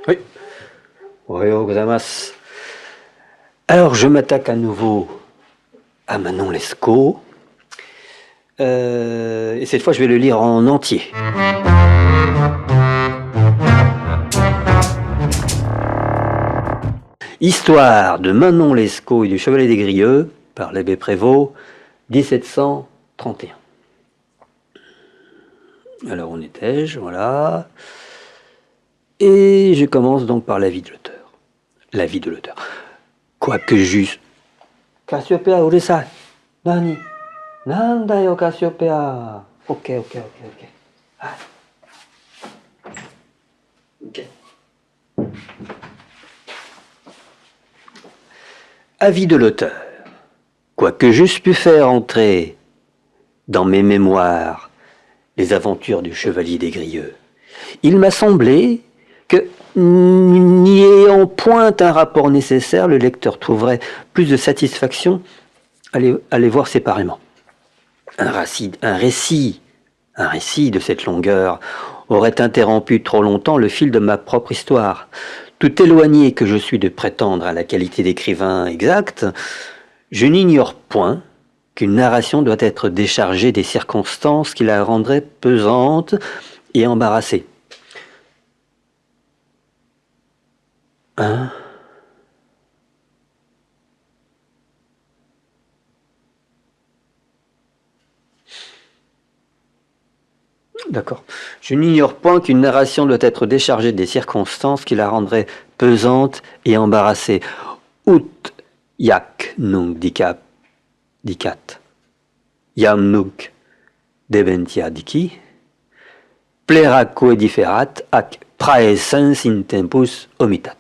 Oui. Ohayou gozaimasu. Alors, je m'attaque à nouveau à Manon Lescaut. Et cette fois, je vais le lire en entier. Histoire de Manon Lescaut et du Chevalier des Grieux, par l'abbé Prévost, 1731. Alors, on étais-je, voilà. Et je commence donc par l'avis de l'auteur. L'avis de l'auteur. Quoique juste. Cassiopea, uresai. Nani? Nanda yo, Cassiopea. Ok. Ah. Ok. Avis de l'auteur. Quoique j'eusse pu faire entrer dans mes mémoires les aventures du Chevalier des Grieux, il m'a semblé que, n'y ayant point un rapport nécessaire, le lecteur trouverait plus de satisfaction à les voir séparément. Un récit de cette longueur aurait interrompu trop longtemps le fil de ma propre histoire. Tout éloigné que je suis de prétendre à la qualité d'écrivain exact, je n'ignore point qu'une narration doit être déchargée des circonstances qui la rendraient pesante et embarrassée. Hein? D'accord. Je n'ignore point qu'une narration doit être déchargée des circonstances qui la rendraient pesante et embarrassée. Ut yak nunc dicat. Iam nunc debentia dici. Pleraque differat ac praesens in tempus omitat.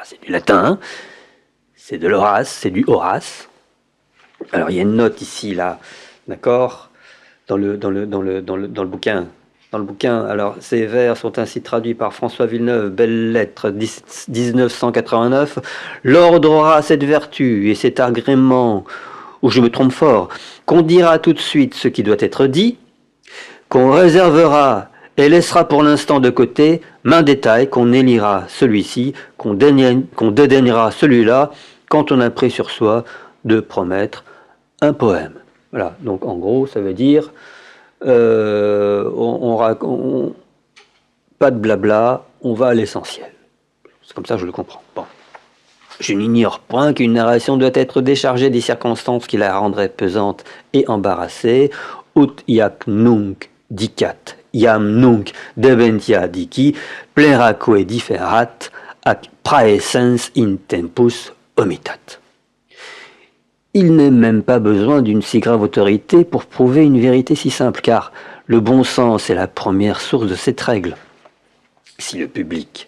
C'est du latin, hein, c'est de l'Horace, c'est du Horace. Alors il y a une note ici, là, d'accord, dans le bouquin. Dans le bouquin, alors ces vers sont ainsi traduits par François Villeneuve, Belles Lettres, 1989. L'ordre aura cette vertu et cet agrément, où je me trompe fort, qu'on dira tout de suite ce qui doit être dit, qu'on réservera et laissera pour l'instant de côté maint détail, qu'on élira celui-ci, qu'on dédaignera celui-là, quand on a pris sur soi de promettre un poème. Voilà, donc en gros, ça veut dire pas de blabla, on va à l'essentiel. C'est comme ça que je le comprends. Bon. Je n'ignore point qu'une narration doit être déchargée des circonstances qui la rendraient pesante et embarrassée. Ut iac nunc dicat, iam nunc debentia dici, pleraque differat, ac praesens in tempus omitat. Il n'est même pas besoin d'une si grave autorité pour prouver une vérité si simple, car le bon sens est la première source de cette règle. Si le public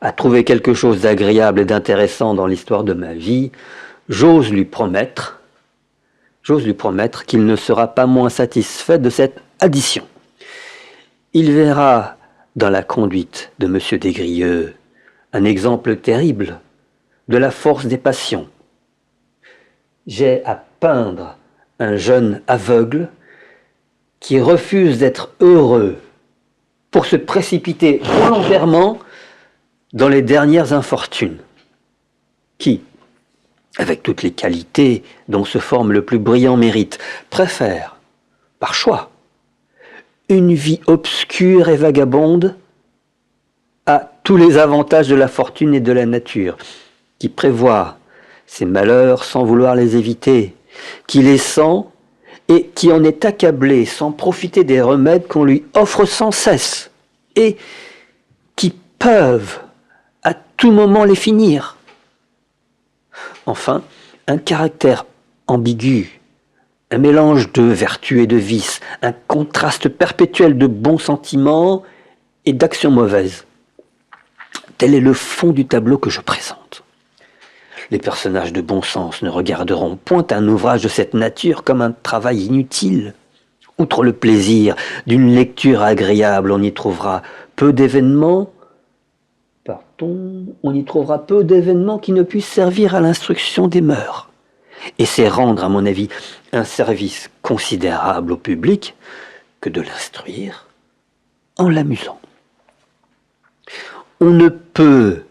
a trouvé quelque chose d'agréable et d'intéressant dans l'histoire de ma vie, j'ose lui promettre qu'il ne sera pas moins satisfait de cette addition. Il verra dans la conduite de M. Desgrieux un exemple terrible de la force des passions. J'ai à peindre un jeune aveugle qui refuse d'être heureux pour se précipiter volontairement dans les dernières infortunes, qui, avec toutes les qualités dont se forme le plus brillant mérite, préfère, par choix, une vie obscure et vagabonde à tous les avantages de la fortune et de la nature, qui prévoit ses malheurs sans vouloir les éviter, qui les sent et qui en est accablé sans profiter des remèdes qu'on lui offre sans cesse, et qui peuvent à tout moment les finir. Enfin, un caractère ambigu, un mélange de vertu et de vice, un contraste perpétuel de bons sentiments et d'actions mauvaises. Tel est le fond du tableau que je présente. Les personnages de bon sens ne regarderont point un ouvrage de cette nature comme un travail inutile. Outre le plaisir d'une lecture agréable, on y trouvera peu d'événements qui ne puissent servir à l'instruction des mœurs. Et c'est rendre, à mon avis, un service considérable au public que de l'instruire en l'amusant. On ne peut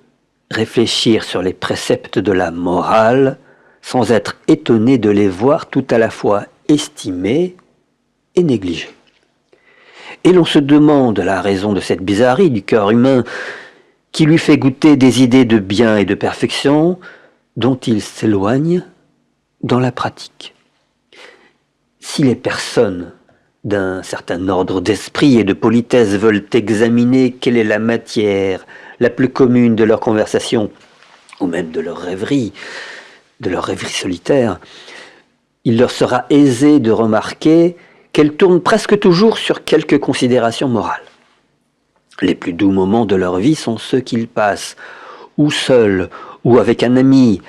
réfléchir sur les préceptes de la morale sans être étonné de les voir tout à la fois estimés et négligés. Et l'on se demande la raison de cette bizarrerie du cœur humain qui lui fait goûter des idées de bien et de perfection dont il s'éloigne dans la pratique. Si les personnes d'un certain ordre d'esprit et de politesse veulent examiner quelle est la matière la plus commune de leur conversation, ou même de leur rêverie solitaire, il leur sera aisé de remarquer qu'elle tourne presque toujours sur quelques considérations morales. Les plus doux moments de leur vie sont ceux qu'ils passent, ou seuls, ou avec un ami,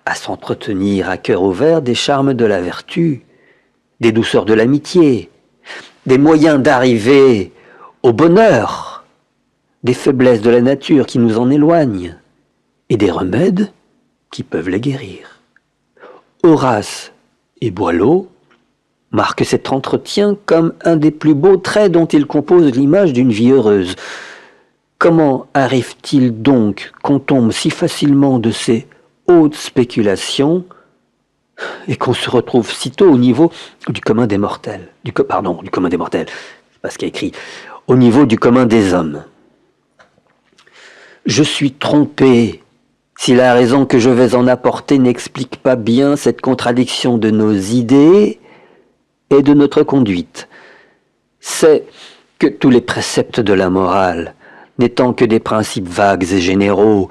à s'entretenir à cœur ouvert des charmes de la vertu, des douceurs de l'amitié, des moyens d'arriver au bonheur, des faiblesses de la nature qui nous en éloignent, et des remèdes qui peuvent les guérir. Horace et Boileau marquent cet entretien comme un des plus beaux traits dont ils composent l'image d'une vie heureuse. Comment arrive-t-il donc qu'on tombe si facilement de ces hautes spéculations et qu'on se retrouve sitôt au niveau du commun des mortels, du commun des mortels, c'est pas ce qu'il y a écrit, au niveau du commun des hommes. Je suis trompé si la raison que je vais en apporter n'explique pas bien cette contradiction de nos idées et de notre conduite. C'est que tous les préceptes de la morale, n'étant que des principes vagues et généraux,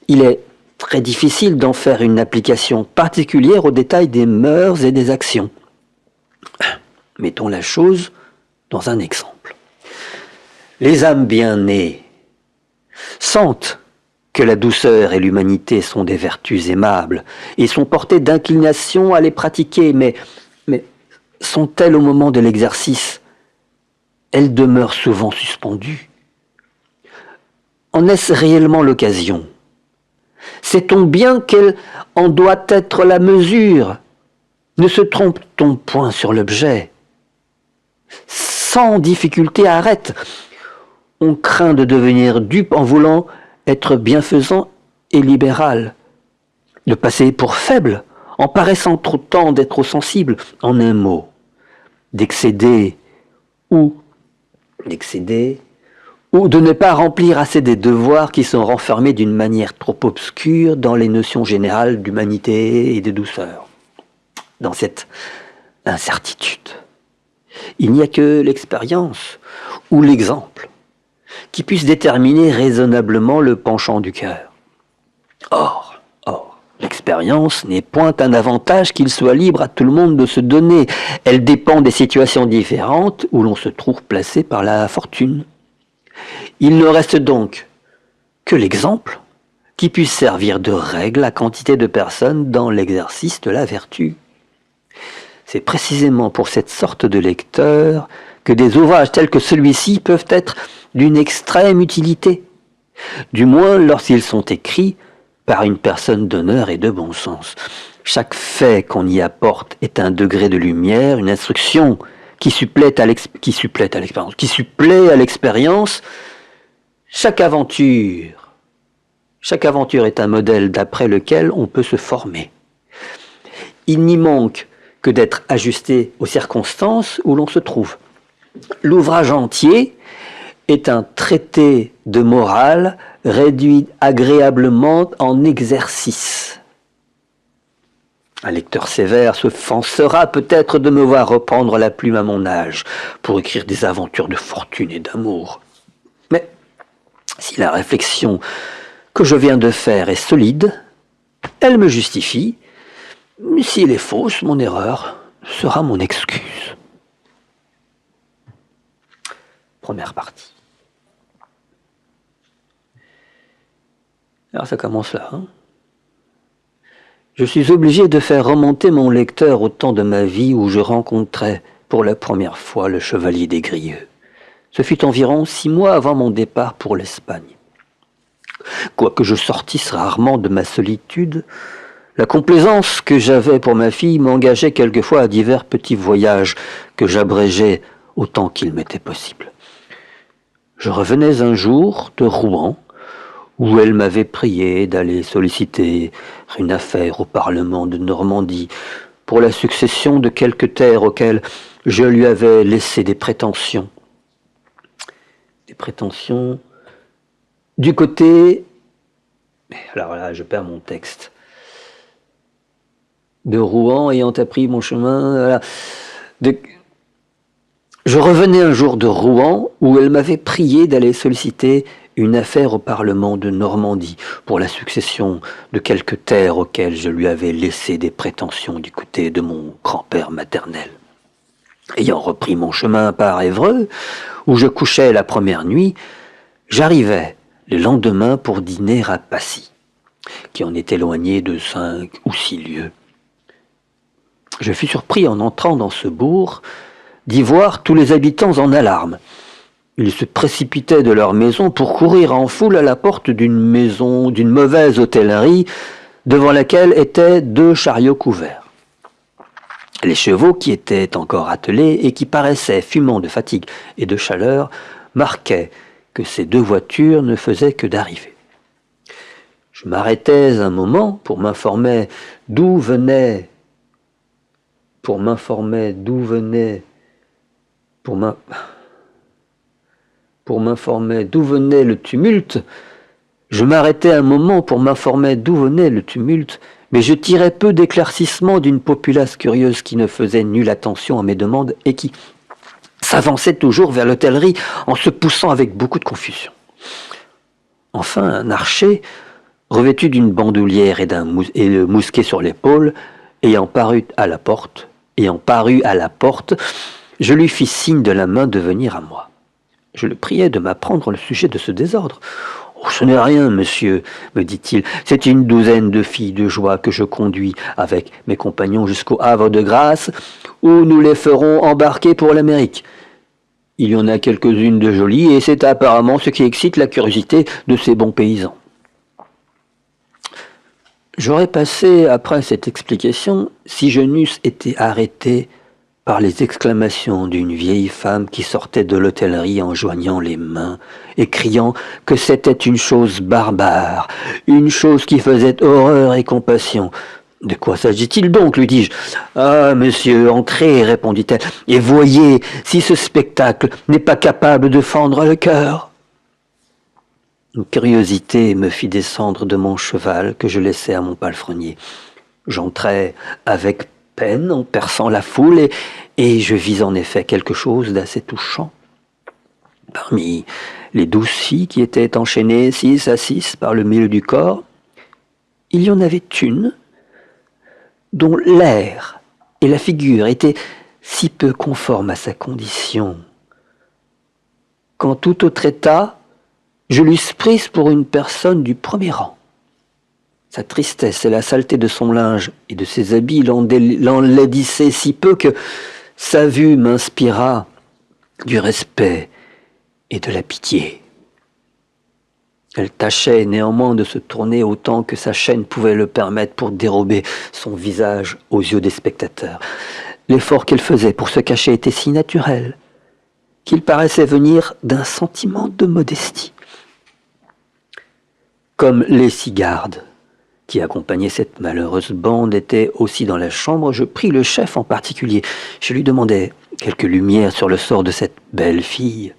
il est très difficile d'en faire une application particulière aux détails des mœurs et des actions. Mettons la chose dans un exemple. Les âmes bien nées sentent que la douceur et l'humanité sont des vertus aimables et sont portées d'inclination à les pratiquer, mais sont-elles au moment de l'exercice? Elles demeurent souvent suspendues. En est-ce réellement l'occasion? Sait-on bien quelle en doit être la mesure? Ne se trompe-t-on point sur l'objet? Sans difficulté, arrête. On craint de devenir dupe en voulant être bienfaisant et libéral, de passer pour faible, en paraissant trop tendre et trop sensible, en un mot, d'excéder ou de ne pas remplir assez des devoirs qui sont renfermés d'une manière trop obscure dans les notions générales d'humanité et de douceur. Dans cette incertitude, il n'y a que l'expérience ou l'exemple qui puisse déterminer raisonnablement le penchant du cœur. Or, l'expérience n'est point un avantage qu'il soit libre à tout le monde de se donner. Elle dépend des situations différentes où l'on se trouve placé par la fortune. Il ne reste donc que l'exemple qui puisse servir de règle à quantité de personnes dans l'exercice de la vertu. C'est précisément pour cette sorte de lecteur que des ouvrages tels que celui-ci peuvent être d'une extrême utilité, du moins lorsqu'ils sont écrits par une personne d'honneur et de bon sens. Chaque fait qu'on y apporte est un degré de lumière, une instruction qui supplée à l'expérience. Chaque aventure est un modèle d'après lequel on peut se former. Il n'y manque que d'être ajusté aux circonstances où l'on se trouve. L'ouvrage entier est un traité de morale réduit agréablement en exercice. Un lecteur sévère se forcera peut-être de me voir reprendre la plume à mon âge pour écrire des aventures de fortune et d'amour. Mais si la réflexion que je viens de faire est solide, elle me justifie. Si elle est fausse, mon erreur sera mon excuse. Première partie. Alors ça commence là. Je suis obligé de faire remonter mon lecteur au temps de ma vie où je rencontrais pour la première fois le chevalier des Grieux. Ce fut environ 6 mois avant mon départ pour l'Espagne. Quoique je sortisse rarement de ma solitude, la complaisance que j'avais pour ma fille m'engageait quelquefois à divers petits voyages que j'abrégeais autant qu'il m'était possible. Je revenais un jour de Rouen, où elle m'avait prié d'aller solliciter une affaire au Parlement de Normandie pour la succession de quelques terres auxquelles je lui avais laissé des prétentions. Des prétentions du côté... Alors là, je perds mon texte. De Rouen, ayant appris mon chemin... Voilà. Je revenais un jour de Rouen où elle m'avait prié d'aller solliciter une affaire au Parlement de Normandie pour la succession de quelques terres auxquelles je lui avais laissé des prétentions du côté de mon grand-père maternel. Ayant repris mon chemin par Évreux, où je couchais la première nuit, j'arrivais le lendemain pour dîner à Passy, qui en est éloigné de 5 ou 6 lieues. Je fus surpris en entrant dans ce bourg d'y voir tous les habitants en alarme. Ils se précipitaient de leur maison pour courir en foule à la porte d'une maison, d'une mauvaise hôtellerie, devant laquelle étaient 2 chariots couverts. Les chevaux qui étaient encore attelés et qui paraissaient fumants de fatigue et de chaleur marquaient que ces 2 voitures ne faisaient que d'arriver. Je m'arrêtais un moment pour m'informer d'où venait le tumulte. Je m'arrêtais un moment pour m'informer d'où venait le tumulte, mais je tirais peu d'éclaircissement d'une populace curieuse qui ne faisait nulle attention à mes demandes et qui s'avançait toujours vers l'hôtellerie en se poussant avec beaucoup de confusion. Enfin, un archer, revêtu d'une bandoulière et le mousquet sur l'épaule, ayant paru à la porte, je lui fis signe de la main de venir à moi. Je le priai de m'apprendre le sujet de ce désordre. « Oh, ce n'est rien, monsieur, me dit-il, c'est une 12aine de filles de joie que je conduis avec mes compagnons jusqu'au Havre de Grâce, où nous les ferons embarquer pour l'Amérique. Il y en a quelques-unes de jolies, et c'est apparemment ce qui excite la curiosité de ces bons paysans. » J'aurais passé après cette explication si je n'eusse été arrêté par les exclamations d'une vieille femme qui sortait de l'hôtellerie en joignant les mains et criant que c'était une chose barbare, une chose qui faisait horreur et compassion. « De quoi s'agit-il donc ?» lui dis-je. « Ah, monsieur, entrez, répondit-elle, et voyez si ce spectacle n'est pas capable de fendre le cœur. » Une curiosité me fit descendre de mon cheval que je laissais à mon palefrenier. J'entrai avec peine en perçant la foule et je vis en effet quelque chose d'assez touchant. Parmi les 12 filles qui étaient enchaînées 6 à 6 par le milieu du corps, il y en avait une dont l'air et la figure étaient si peu conformes à sa condition qu'en tout autre état, je l'eusse prise pour une personne du premier rang. Sa tristesse et la saleté de son linge et de ses habits l'enlaidissaient si peu que sa vue m'inspira du respect et de la pitié. Elle tâchait néanmoins de se tourner autant que sa chaîne pouvait le permettre pour dérober son visage aux yeux des spectateurs. L'effort qu'elle faisait pour se cacher était si naturel qu'il paraissait venir d'un sentiment de modestie. Comme les 6 gardes qui accompagnaient cette malheureuse bande étaient aussi dans la chambre, je pris le chef en particulier. Je lui demandai quelques lumières sur le sort de cette belle fille.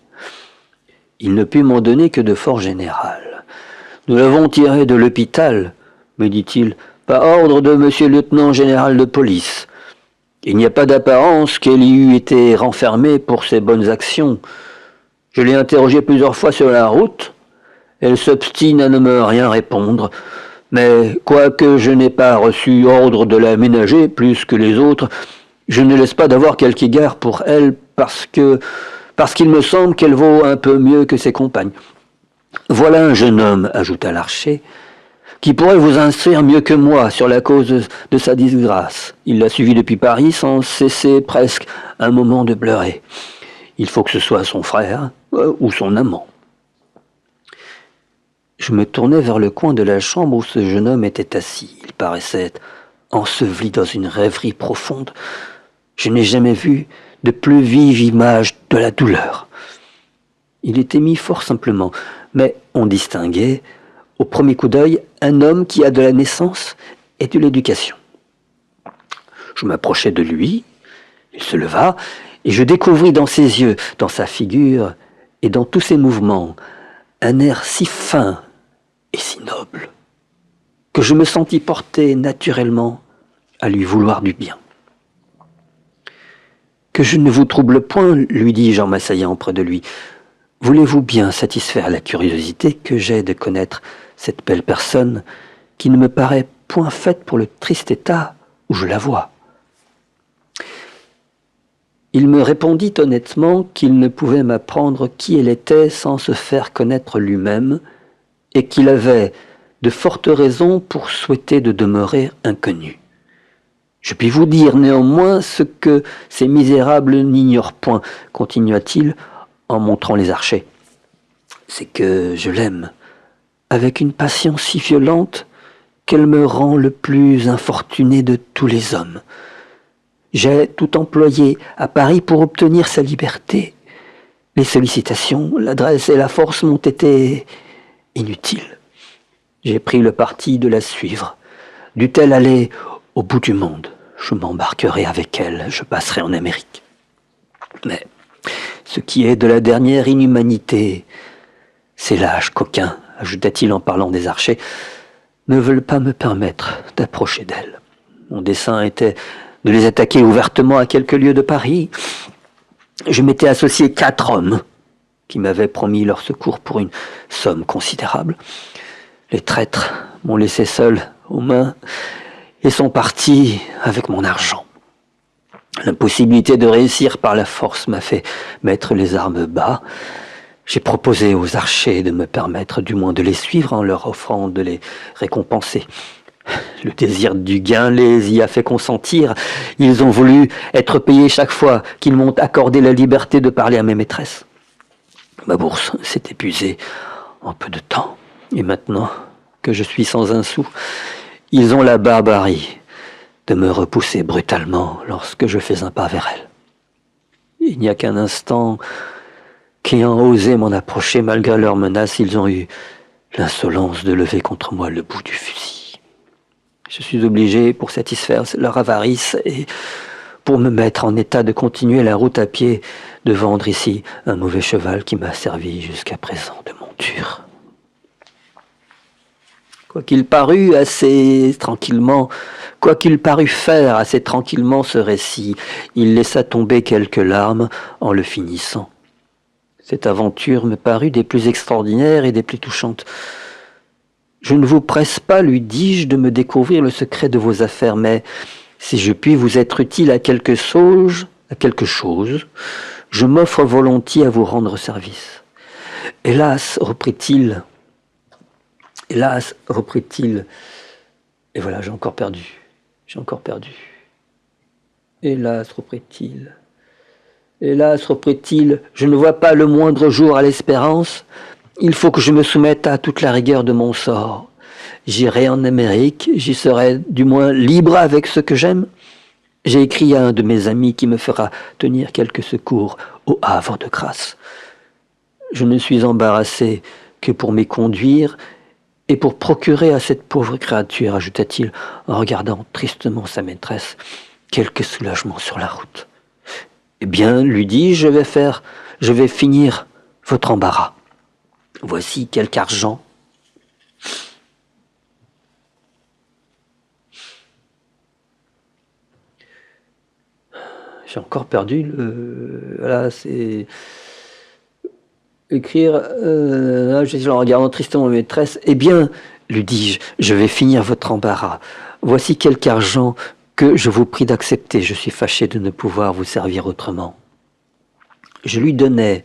Il ne put m'en donner que de fort général. « Nous l'avons tirée de l'hôpital, me dit-il, par ordre de monsieur le lieutenant général de police. Il n'y a pas d'apparence qu'elle y eût été renfermée pour ses bonnes actions. Je l'ai interrogée plusieurs fois sur la route. Elle s'obstine à ne me rien répondre, mais quoique je n'ai pas reçu ordre de la ménager plus que les autres, je ne laisse pas d'avoir quelque égard pour elle parce qu'il me semble qu'elle vaut un peu mieux que ses compagnes. Voilà un jeune homme, ajouta l'archer, qui pourrait vous instruire mieux que moi sur la cause de sa disgrâce. Il l'a suivi depuis Paris sans cesser presque un moment de pleurer. Il faut que ce soit son frère ou son amant. » Je me tournai vers le coin de la chambre où ce jeune homme était assis. Il paraissait enseveli dans une rêverie profonde. Je n'ai jamais vu de plus vive image de la douleur. Il était mis fort simplement, mais on distinguait, au premier coup d'œil, un homme qui a de la naissance et de l'éducation. Je m'approchai de lui, il se leva, et je découvris dans ses yeux, dans sa figure et dans tous ses mouvements, un air si fin et si noble, que je me sentis porté naturellement à lui vouloir du bien. « Que je ne vous trouble point, lui dis-je en m'asseyant près de lui. Voulez-vous bien satisfaire la curiosité que j'ai de connaître cette belle personne qui ne me paraît point faite pour le triste état où je la vois ?» Il me répondit honnêtement qu'il ne pouvait m'apprendre qui elle était sans se faire connaître lui-même, et qu'il avait de fortes raisons pour souhaiter de demeurer inconnu. Je puis vous dire néanmoins ce que ces misérables n'ignorent point, continua-t-il en montrant les archers. C'est que je l'aime avec une passion si violente qu'elle me rend le plus infortuné de tous les hommes. J'ai tout employé à Paris pour obtenir sa liberté. Les sollicitations, l'adresse et la force m'ont été inutiles. J'ai pris le parti de la suivre. Dût-elle aller au bout du monde, je m'embarquerai avec elle, je passerai en Amérique. Mais ce qui est de la dernière inhumanité, ces lâches coquins, ajouta-t-il en parlant des archers, ne veulent pas me permettre d'approcher d'elle. Mon dessein était de les attaquer ouvertement à quelques lieues de Paris. Je m'étais associé 4 hommes qui m'avaient promis leur secours pour une somme considérable. Les traîtres m'ont laissé seul aux mains et sont partis avec mon argent. L'impossibilité de réussir par la force m'a fait mettre les armes bas. J'ai proposé aux archers de me permettre du moins de les suivre en leur offrant de les récompenser. Le désir du gain les y a fait consentir. Ils ont voulu être payés chaque fois qu'ils m'ont accordé la liberté de parler à mes maîtresses. Ma bourse s'est épuisée en peu de temps. Et maintenant que je suis sans un sou, ils ont la barbarie de me repousser brutalement lorsque je fais un pas vers elles. Il n'y a qu'un instant qu'ayant osé m'en approcher malgré leurs menaces, ils ont eu l'insolence de lever contre moi le bout du fusil. Je suis obligé, pour satisfaire leur avarice et pour me mettre en état de continuer la route à pied, de vendre ici un mauvais cheval qui m'a servi jusqu'à présent de monture. Quoiqu'il parût faire assez tranquillement ce récit, il laissa tomber quelques larmes en le finissant. Cette aventure me parut des plus extraordinaires et des plus touchantes. Je ne vous presse pas, lui dis-je, de me découvrir le secret de vos affaires, mais si je puis vous être utile à quelque chose, je m'offre volontiers à vous rendre service. Hélas, reprit-il, et voilà, j'ai encore perdu. Hélas, reprit-il, je ne vois pas le moindre jour à l'espérance. Il faut que je me soumette à toute la rigueur de mon sort. J'irai en Amérique, j'y serai du moins libre avec ce que j'aime. J'ai écrit à un de mes amis qui me fera tenir quelques secours au Havre de grâce. Je ne suis embarrassé que pour m'y conduire et pour procurer à cette pauvre créature, ajouta-t-il en regardant tristement sa maîtresse, quelque soulagement sur la route. Eh bien, lui dis-je, je vais finir votre embarras. Voici quelque argent. J'ai encore perdu voilà, c'est écrire. En regardant tristement ma maîtresse. Eh bien, lui dis-je, je vais finir votre embarras. Voici quelque argent que je vous prie d'accepter. Je suis fâché de ne pouvoir vous servir autrement. Je lui donnai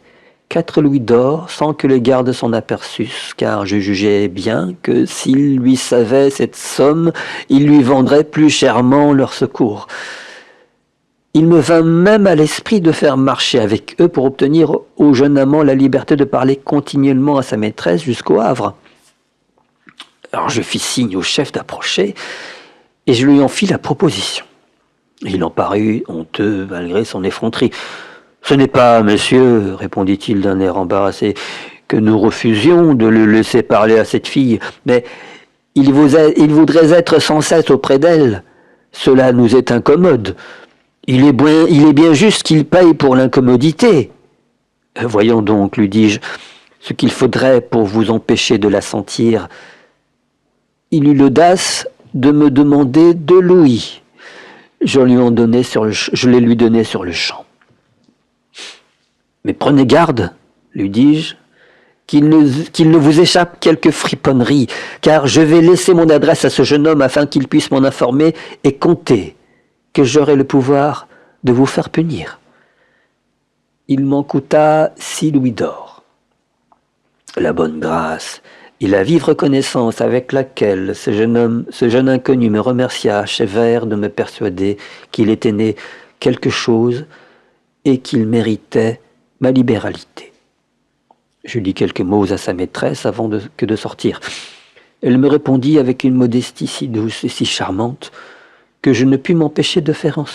4 louis d'or sans que les gardes s'en aperçussent, car je jugeais bien que s'ils lui savaient cette somme, ils lui vendraient plus chèrement leur secours. Il me vint même à l'esprit de faire marcher avec eux pour obtenir au jeune amant la liberté de parler continuellement à sa maîtresse jusqu'au Havre. Alors je fis signe au chef d'approcher et je lui en fis la proposition. Il en parut honteux malgré son effronterie. « Ce n'est pas, monsieur, répondit-il d'un air embarrassé, que que nous refusions de le laisser parler à cette fille, mais il voudrait être sans cesse auprès d'elle. Cela nous est incommode. Il est bien juste qu'il paye pour l'incommodité. Voyons donc, lui dis-je, ce qu'il faudrait pour vous empêcher de la sentir. Il eut l'audace de me demander 2 louis. Je les lui donnai sur le champ. Mais prenez garde, lui dis-je, qu'il ne vous échappe quelque friponnerie, car je vais laisser mon adresse à ce jeune homme afin qu'il puisse m'en informer et compter que j'aurai le pouvoir de vous faire punir. Il m'en coûta 6 louis d'or. La bonne grâce et la vive reconnaissance avec laquelle ce jeune inconnu me remercia achevèrent de me persuader qu'il était né quelque chose et qu'il méritait ma libéralité. Je dis quelques mots à sa maîtresse avant de sortir. Elle me répondit avec une modestie si douce et si charmante que je ne pus m'empêcher de faire en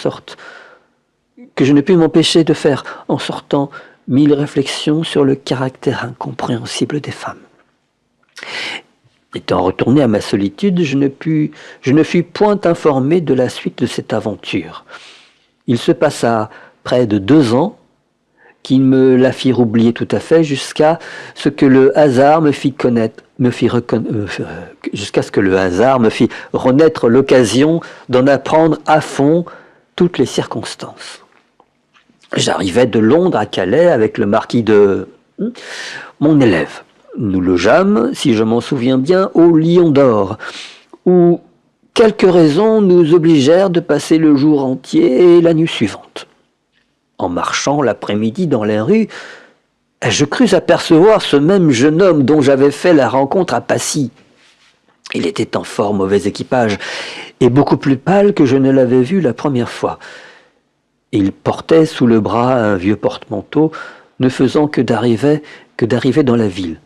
sortant 1000 réflexions sur le caractère incompréhensible des femmes. Étant retourné à ma solitude, je ne fus point informé de la suite de cette aventure. Il se passa près de 2 ans qui me la firent oublier tout à fait jusqu'à ce que le hasard me fit renaître l'occasion d'en apprendre à fond toutes les circonstances. J'arrivai de Londres à Calais avec le marquis de mon élève. Nous logeâmes, si je m'en souviens bien, au Lion d'Or, où quelques raisons nous obligèrent de passer le jour entier et la nuit suivante. En marchant l'après-midi dans les rues, je crus apercevoir ce même jeune homme dont j'avais fait la rencontre à Passy. Il était en fort mauvais équipage et beaucoup plus pâle que je ne l'avais vu la première fois. Il portait sous le bras un vieux porte-manteau, ne faisant que d'arriver dans la ville.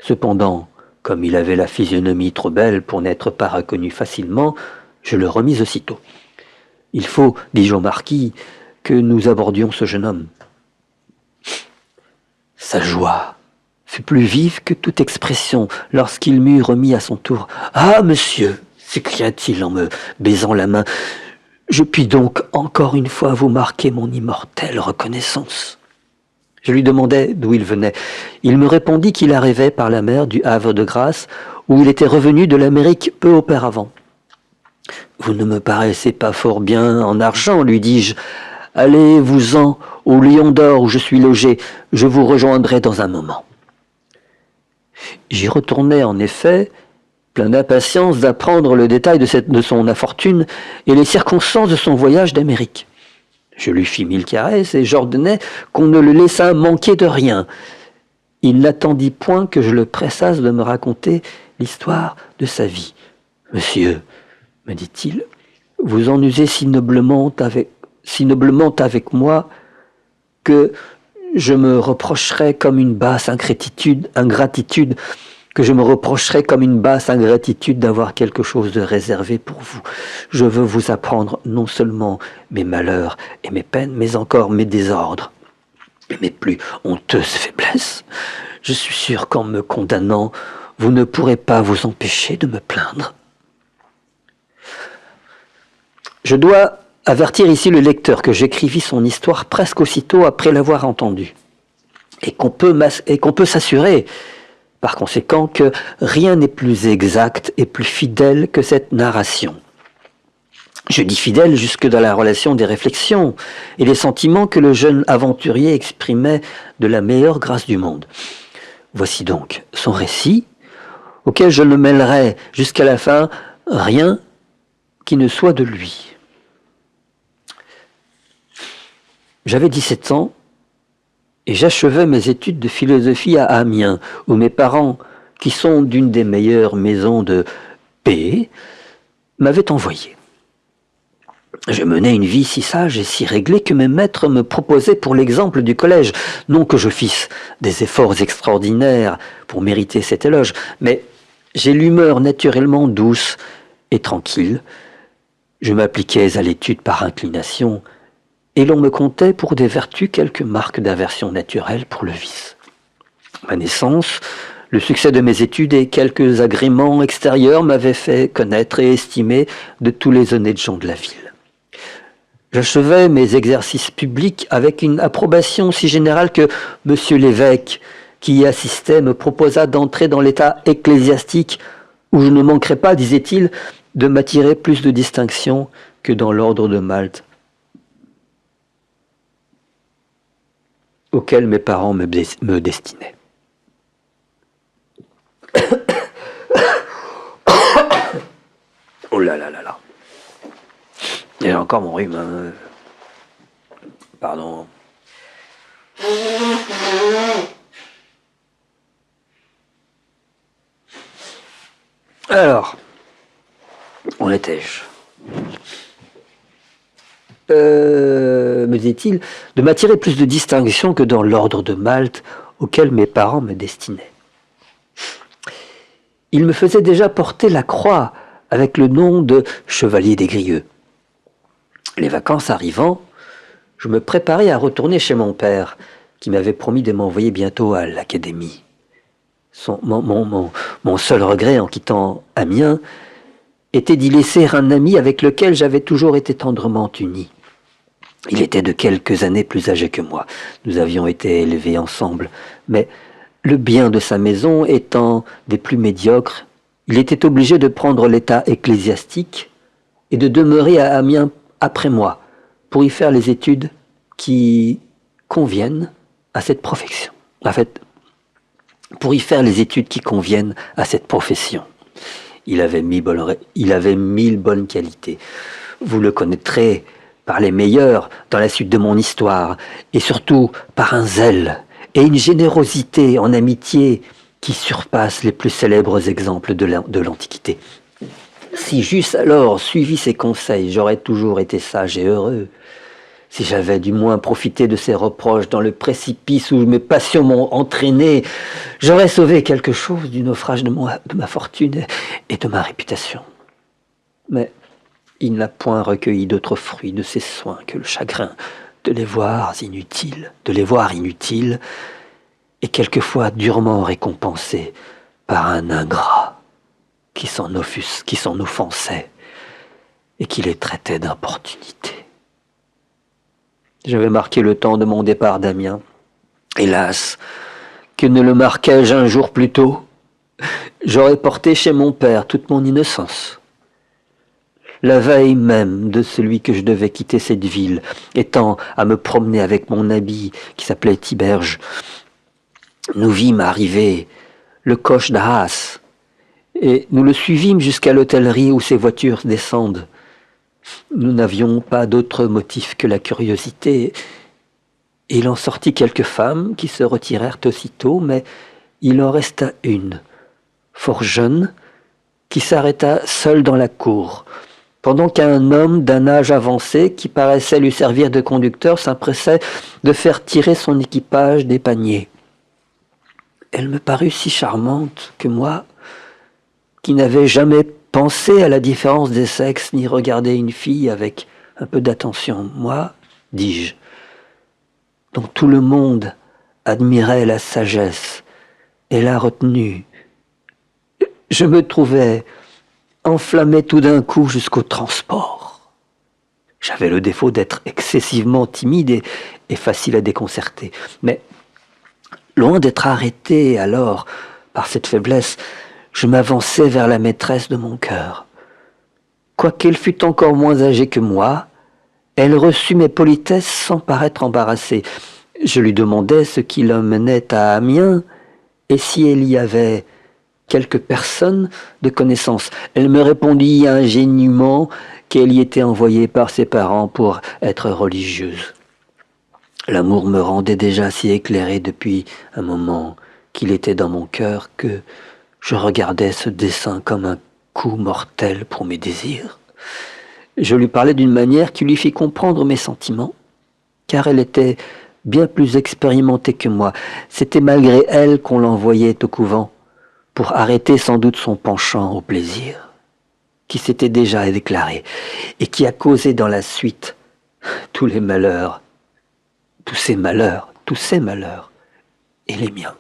Cependant, comme il avait la physionomie trop belle pour n'être pas reconnu facilement, je le remis aussitôt. Il faut, dis-je au marquis, que nous abordions ce jeune homme. Sa joie fut plus vive que toute expression lorsqu'il m'eut remis à son tour. « Ah, monsieur !» s'écria-t-il en me baisant la main. « Je puis donc encore une fois vous marquer mon immortelle reconnaissance. » Je lui demandai d'où il venait. Il me répondit qu'il arrivait par la mer du Havre de Grâce, où il était revenu de l'Amérique peu auparavant. « Vous ne me paraissez pas fort bien en argent, lui dis-je. Allez-vous-en au Lion d'Or où je suis logé, je vous rejoindrai dans un moment. » J'y retournai en effet, plein d'impatience d'apprendre le détail de son infortune et les circonstances de son voyage d'Amérique. Je lui fis 1000 caresses et j'ordonnai qu'on ne le laissât manquer de rien. Il n'attendit point que je le pressasse de me raconter l'histoire de sa vie. « Monsieur, me dit-il, vous en usez si noblement avec moi que je me reprocherais comme une basse ingratitude d'avoir quelque chose de réservé pour vous. Je veux vous apprendre non seulement mes malheurs et mes peines, mais encore mes désordres et mes plus honteuses faiblesses. Je suis sûr qu'en me condamnant, vous ne pourrez pas vous empêcher de me plaindre. » Je dois avertir ici le lecteur que j'écrivis son histoire presque aussitôt après l'avoir entendue, et qu'on peut s'assurer par conséquent que rien n'est plus exact et plus fidèle que cette narration. Je dis fidèle jusque dans la relation des réflexions et des sentiments que le jeune aventurier exprimait de la meilleure grâce du monde. Voici donc son récit, auquel je ne mêlerai jusqu'à la fin rien qui ne soit de lui. J'avais 17 ans et j'achevais mes études de philosophie à Amiens, où mes parents, qui sont d'une des meilleures maisons de P, m'avaient envoyé. Je menais une vie si sage et si réglée que mes maîtres me proposaient pour l'exemple du collège, non que je fisse des efforts extraordinaires pour mériter cet éloge, mais j'ai l'humeur naturellement douce et tranquille. Je m'appliquais à l'étude par inclination, et l'on me comptait pour des vertus quelques marques d'aversion naturelle pour le vice. Ma naissance, le succès de mes études et quelques agréments extérieurs m'avaient fait connaître et estimer de tous les honnêtes gens de la ville. J'achevais mes exercices publics avec une approbation si générale que monsieur l'évêque, qui y assistait, me proposa d'entrer dans l'état ecclésiastique où je ne manquerais pas, disait-il, de m'attirer plus de distinction que dans l'ordre de Malte, auquel mes parents me destinaient. Oh là là là là. J'ai encore mon rhume. Hein. Pardon. Alors, où étais-je ? Me disait-il, de m'attirer plus de distinction que dans l'ordre de Malte auquel mes parents me destinaient. Il me faisait déjà porter la croix avec le nom de chevalier des Grieux. Les vacances arrivant, je me préparais à retourner chez mon père, qui m'avait promis de m'envoyer bientôt à l'académie. Mon seul regret en quittant Amiens était d'y laisser un ami avec lequel j'avais toujours été tendrement uni. Il était de quelques années plus âgé que moi. Nous avions été élevés ensemble, mais le bien de sa maison étant des plus médiocres, il était obligé de prendre l'état ecclésiastique et de demeurer à Amiens après moi pour y faire les études qui conviennent à cette profession. En fait, pour y faire les études qui conviennent à cette profession. Il avait mille bonnes qualités. Vous le connaîtrez par les meilleures dans la suite de mon histoire, et surtout par un zèle et une générosité en amitié qui surpassent les plus célèbres exemples de l'Antiquité. Si j'eusse alors suivi ses conseils, j'aurais toujours été sage et heureux. Si j'avais du moins profité de ses reproches dans le précipice où mes passions m'ont entraîné, j'aurais sauvé quelque chose du naufrage de ma fortune et de ma réputation. Mais il n'a point recueilli d'autres fruits de ses soins que le chagrin de les voir inutiles, et quelquefois durement récompensés par un ingrat qui s'en offensait et qui les traitait d'importunité. J'avais marqué le temps de mon départ d'Amiens. Hélas, que ne le marquai-je un jour plus tôt, j'aurais porté chez mon père toute mon innocence. La veille même de celui que je devais quitter cette ville, étant à me promener avec mon habit qui s'appelait Tiberge, nous vîmes arriver le coche d'Arras, et nous le suivîmes jusqu'à l'hôtellerie où ses voitures descendent. Nous n'avions pas d'autre motif que la curiosité. Il en sortit quelques femmes qui se retirèrent aussitôt, mais il en resta une, fort jeune, qui s'arrêta seule dans la cour, pendant qu'un homme d'un âge avancé, qui paraissait lui servir de conducteur, s'empressait de faire tirer son équipage des paniers. Elle me parut si charmante que moi, qui n'avais jamais pensé à la différence des sexes, ni regardé une fille avec un peu d'attention. Moi, dis-je, dont tout le monde admirait la sagesse et la retenue, je me trouvais enflammé tout d'un coup jusqu'au transport. J'avais le défaut d'être excessivement timide et facile à déconcerter. Mais, loin d'être arrêté alors par cette faiblesse, je m'avançai vers la maîtresse de mon cœur. Quoiqu'elle fût encore moins âgée que moi, elle reçut mes politesses sans paraître embarrassée. Je lui demandai ce qui l'emmenait à Amiens et si elle y avait quelques personnes de connaissance. Elle me répondit ingénument qu'elle y était envoyée par ses parents pour être religieuse. L'amour me rendait déjà si éclairé depuis un moment qu'il était dans mon cœur que je regardais ce dessein comme un coup mortel pour mes désirs. Je lui parlais d'une manière qui lui fit comprendre mes sentiments, car elle était bien plus expérimentée que moi. C'était malgré elle qu'on l'envoyait au couvent, pour arrêter sans doute son penchant au plaisir, qui s'était déjà déclaré, et qui a causé dans la suite tous ces malheurs, et les miens.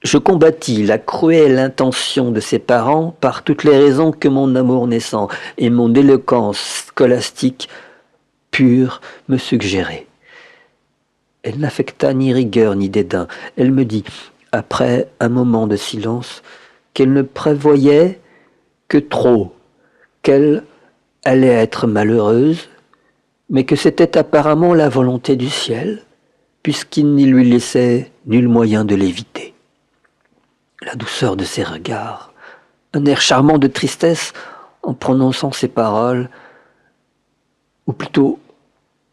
Je combattis la cruelle intention de ses parents par toutes les raisons que mon amour naissant et mon éloquence scolastique pure me suggéraient. Elle n'affecta ni rigueur ni dédain. Elle me dit, après un moment de silence, qu'elle ne prévoyait que trop, qu'elle allait être malheureuse, mais que c'était apparemment la volonté du ciel, puisqu'il n'y lui laissait nul moyen de l'éviter. La douceur de ses regards, un air charmant de tristesse en prononçant ces paroles, ou plutôt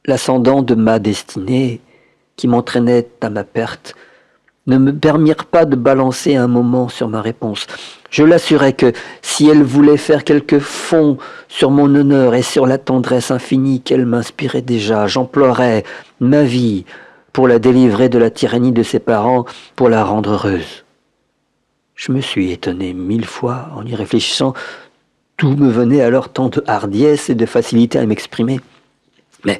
l'ascendant de ma destinée qui m'entraînait à ma perte, ne me permirent pas de balancer un moment sur ma réponse. Je l'assurais que si elle voulait faire quelque fond sur mon honneur et sur la tendresse infinie qu'elle m'inspirait déjà, j'emploierais ma vie pour la délivrer de la tyrannie de ses parents, pour la rendre heureuse. Je me suis étonné 1000 fois en y réfléchissant. Tout me venait alors tant de hardiesse et de facilité à m'exprimer. Mais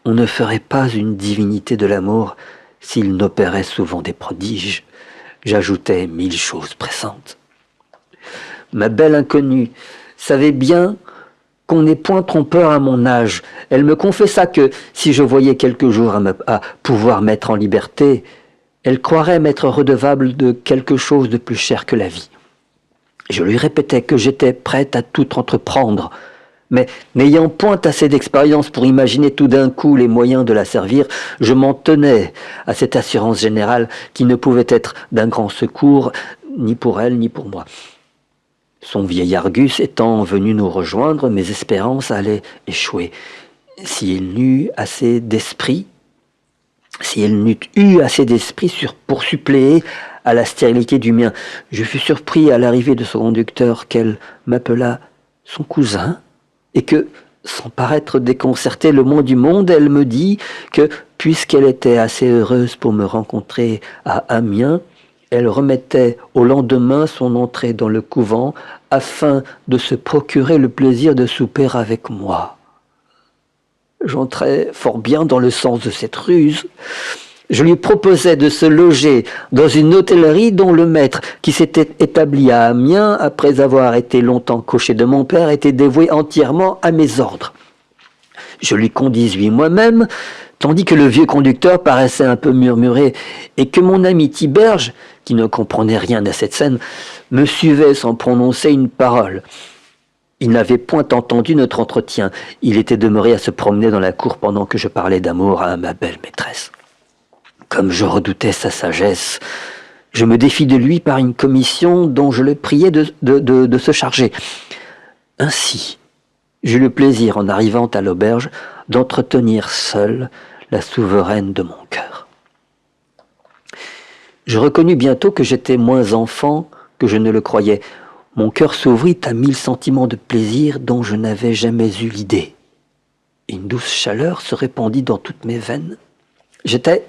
on ne ferait pas une divinité de l'amour s'il n'opérait souvent des prodiges. J'ajoutais 1000 choses pressantes. Ma belle inconnue savait bien qu'on n'est point trompeur à mon âge. Elle me confessa que si je voyais quelques jours à pouvoir mettre en liberté, elle croirait m'être redevable de quelque chose de plus cher que la vie. Je lui répétais que j'étais prête à tout entreprendre, mais n'ayant point assez d'expérience pour imaginer tout d'un coup les moyens de la servir, je m'en tenais à cette assurance générale qui ne pouvait être d'un grand secours, ni pour elle, ni pour moi. Son vieil Argus étant venu nous rejoindre, mes espérances allaient échouer. S'il n'eût assez d'esprit, pour suppléer à la stérilité du mien, je fus surpris à l'arrivée de son conducteur qu'elle m'appela son cousin, et que, sans paraître déconcerter le moins du monde, elle me dit que, puisqu'elle était assez heureuse pour me rencontrer à Amiens, elle remettait au lendemain son entrée dans le couvent afin de se procurer le plaisir de souper avec moi. J'entrais fort bien dans le sens de cette ruse. Je lui proposais de se loger dans une hôtellerie dont le maître, qui s'était établi à Amiens après avoir été longtemps cocher de mon père, était dévoué entièrement à mes ordres. Je lui conduisis moi-même, tandis que le vieux conducteur paraissait un peu murmuré, et que mon ami Tiberge, qui ne comprenait rien à cette scène, me suivait sans prononcer une parole. Il n'avait point entendu notre entretien. Il était demeuré à se promener dans la cour pendant que je parlais d'amour à ma belle maîtresse. Comme je redoutais sa sagesse, je me défis de lui par une commission dont je le priais de se charger. Ainsi, j'eus le plaisir, en arrivant à l'auberge, d'entretenir seule la souveraine de mon cœur. Je reconnus bientôt que j'étais moins enfant que je ne le croyais. Mon cœur s'ouvrit à 1000 sentiments de plaisir dont je n'avais jamais eu l'idée. Une douce chaleur se répandit dans toutes mes veines. J'étais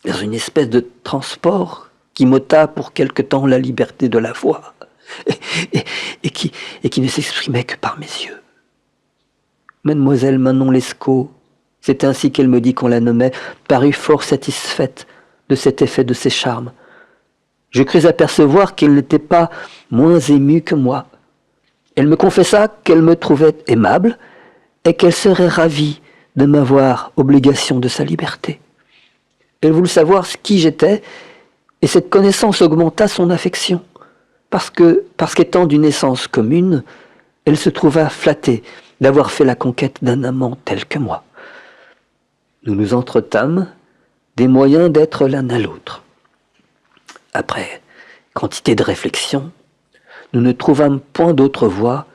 dans une espèce de transport qui m'ôta pour quelque temps la liberté de la voix et qui ne s'exprimait que par mes yeux. Mademoiselle Manon Lescaut, c'est ainsi qu'elle me dit qu'on la nommait, parut fort satisfaite de cet effet de ses charmes. Je crus apercevoir qu'elle n'était pas moins émue que moi. Elle me confessa qu'elle me trouvait aimable et qu'elle serait ravie de m'avoir obligation de sa liberté. Elle voulut savoir qui j'étais, et cette connaissance augmenta son affection, parce qu'étant d'une essence commune, elle se trouva flattée d'avoir fait la conquête d'un amant tel que moi. Nous nous entretâmes des moyens d'être l'un à l'autre. Après quantité de réflexion, nous ne trouvâmes point d'autre voie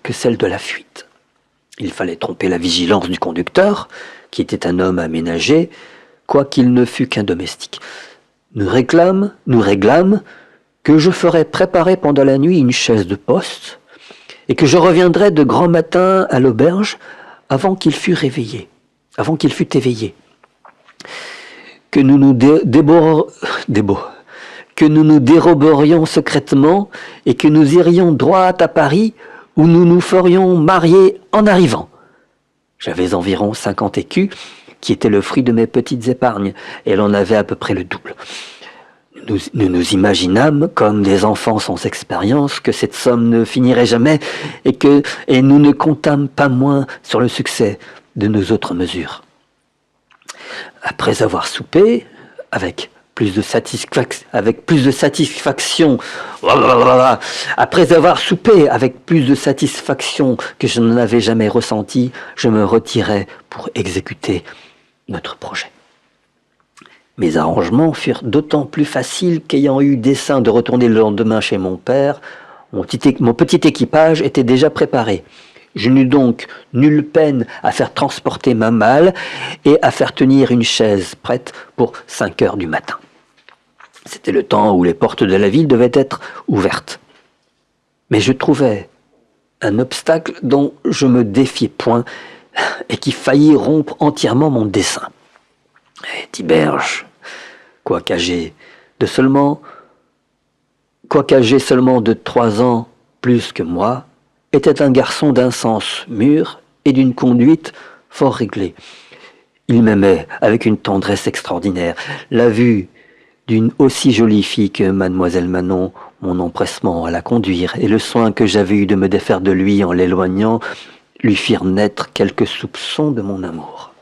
que celle de la fuite. Il fallait tromper la vigilance du conducteur, qui était un homme aménagé, quoiqu'il ne fût qu'un domestique. Nous réglâmes que je ferais préparer pendant la nuit une chaise de poste et que je reviendrais de grand matin à l'auberge avant qu'il fût éveillé. Que nous nous déroberions secrètement et que nous irions droit à Paris où nous nous ferions marier en arrivant. J'avais environ 50 écus qui était le fruit de mes petites épargnes, et elle en avait à peu près le double. Nous imaginâmes, comme des enfants sans expérience, que cette somme ne finirait jamais et nous ne comptâmes pas moins sur le succès de nos autres mesures. Après avoir soupé, avec plus de satisfaction, après avoir soupé avec plus de satisfaction que je n'en avais jamais ressenti, je me retirai pour exécuter notre projet. Mes arrangements furent d'autant plus faciles qu'ayant eu dessein de retourner le lendemain chez mon père, mon petit équipage était déjà préparé. Je n'eus donc nulle peine à faire transporter ma malle et à faire tenir une chaise prête pour 5 heures du matin. C'était le temps où les portes de la ville devaient être ouvertes. Mais je trouvais un obstacle dont je me défiais point et qui faillit rompre entièrement mon dessein. Tiberge, quoique âgé seulement de 3 ans plus que moi, était un garçon d'un sens mûr et d'une conduite fort réglée. Il m'aimait avec une tendresse extraordinaire. La vue d'une aussi jolie fille que mademoiselle Manon, mon empressement à la conduire et le soin que j'avais eu de me défaire de lui en l'éloignant lui firent naître quelques soupçons de mon amour.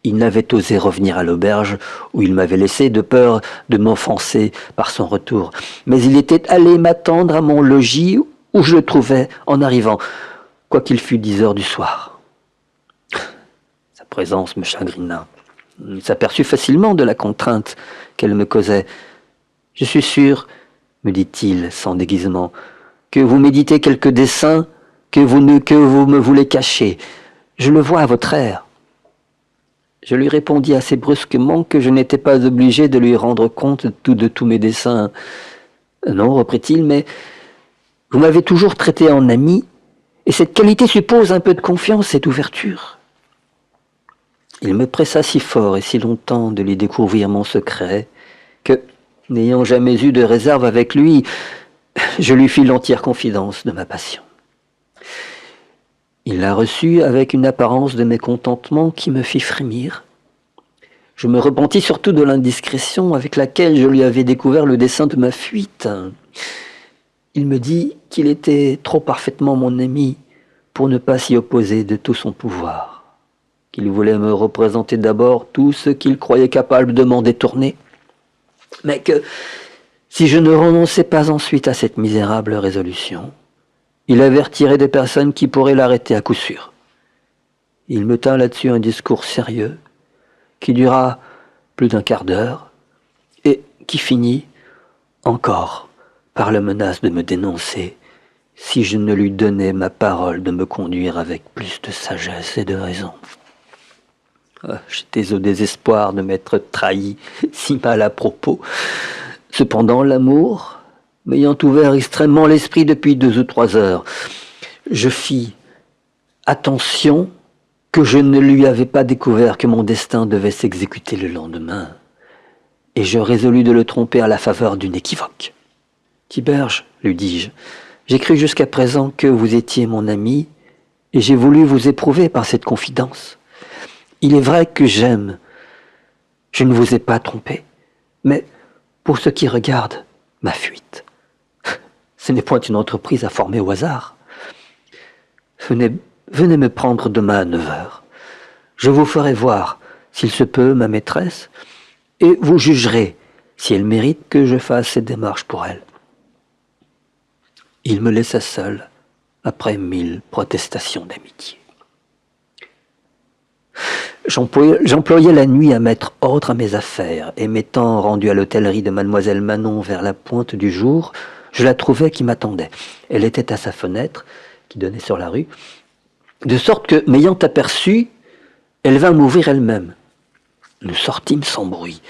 Il n'avait osé revenir à l'auberge où il m'avait laissé de peur de m'offenser par son retour, mais il était allé m'attendre à mon logis où je le trouvais en arrivant, quoiqu'il fût 10 heures du soir. Sa présence me chagrina. Il s'aperçut facilement de la contrainte qu'elle me causait. « Je suis sûr, me dit-il sans déguisement, que vous méditez quelque dessein que vous me voulez cacher. Je le vois à votre air. » Je lui répondis assez brusquement que je n'étais pas obligé de lui rendre compte de tous mes desseins. « Non, reprit-il, mais vous m'avez toujours traité en ami, et cette qualité suppose un peu de confiance et d'ouverture. » Il me pressa si fort et si longtemps de lui découvrir mon secret que, n'ayant jamais eu de réserve avec lui, je lui fis l'entière confidence de ma passion. Il la reçut avec une apparence de mécontentement qui me fit frémir. Je me repentis surtout de l'indiscrétion avec laquelle je lui avais découvert le dessein de ma fuite. Il me dit qu'il était trop parfaitement mon ami pour ne pas s'y opposer de tout son pouvoir, qu'il voulait me représenter d'abord tout ce qu'il croyait capable de m'en détourner, mais que si je ne renonçais pas ensuite à cette misérable résolution, il avertirait des personnes qui pourraient l'arrêter à coup sûr. Il me tint là-dessus un discours sérieux qui dura plus d'un quart d'heure et qui finit encore par la menace de me dénoncer si je ne lui donnais ma parole de me conduire avec plus de sagesse et de raison. J'étais au désespoir de m'être trahi si mal à propos. Cependant, l'amour, m'ayant ouvert extrêmement l'esprit depuis 2 ou 3 heures, je fis attention que je ne lui avais pas découvert que mon destin devait s'exécuter le lendemain, et je résolus de le tromper à la faveur d'une équivoque. « Tiberge, lui dis-je, j'ai cru jusqu'à présent que vous étiez mon ami, et j'ai voulu vous éprouver par cette confidence. Il est vrai que j'aime. Je ne vous ai pas trompé, mais pour ce qui regarde ma fuite, ce n'est point une entreprise à former au hasard. Venez me prendre demain à 9 heures. Je vous ferai voir, s'il se peut, ma maîtresse, et vous jugerez si elle mérite que je fasse cette démarche pour elle. » Il me laissa seul, après 1000 protestations d'amitié. J'employais la nuit à mettre ordre à mes affaires, et m'étant rendu à l'hôtellerie de mademoiselle Manon vers la pointe du jour, je la trouvai qui m'attendait. Elle était à sa fenêtre, qui donnait sur la rue, de sorte que, m'ayant aperçu, elle vint m'ouvrir elle-même. Nous sortîmes sans bruit.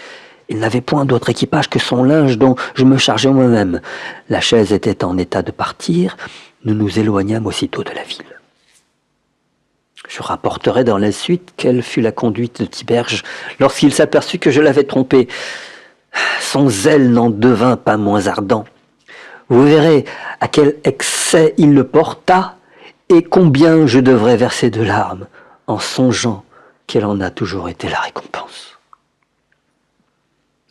Il n'avait point d'autre équipage que son linge dont je me chargeais moi-même. La chaise était en état de partir. Nous nous éloignâmes aussitôt de la ville. Je rapporterai dans la suite quelle fut la conduite de Tiberge lorsqu'il s'aperçut que je l'avais trompé. Son zèle n'en devint pas moins ardent. Vous verrez à quel excès il le porta et combien je devrais verser de larmes en songeant qu'elle en a toujours été la récompense.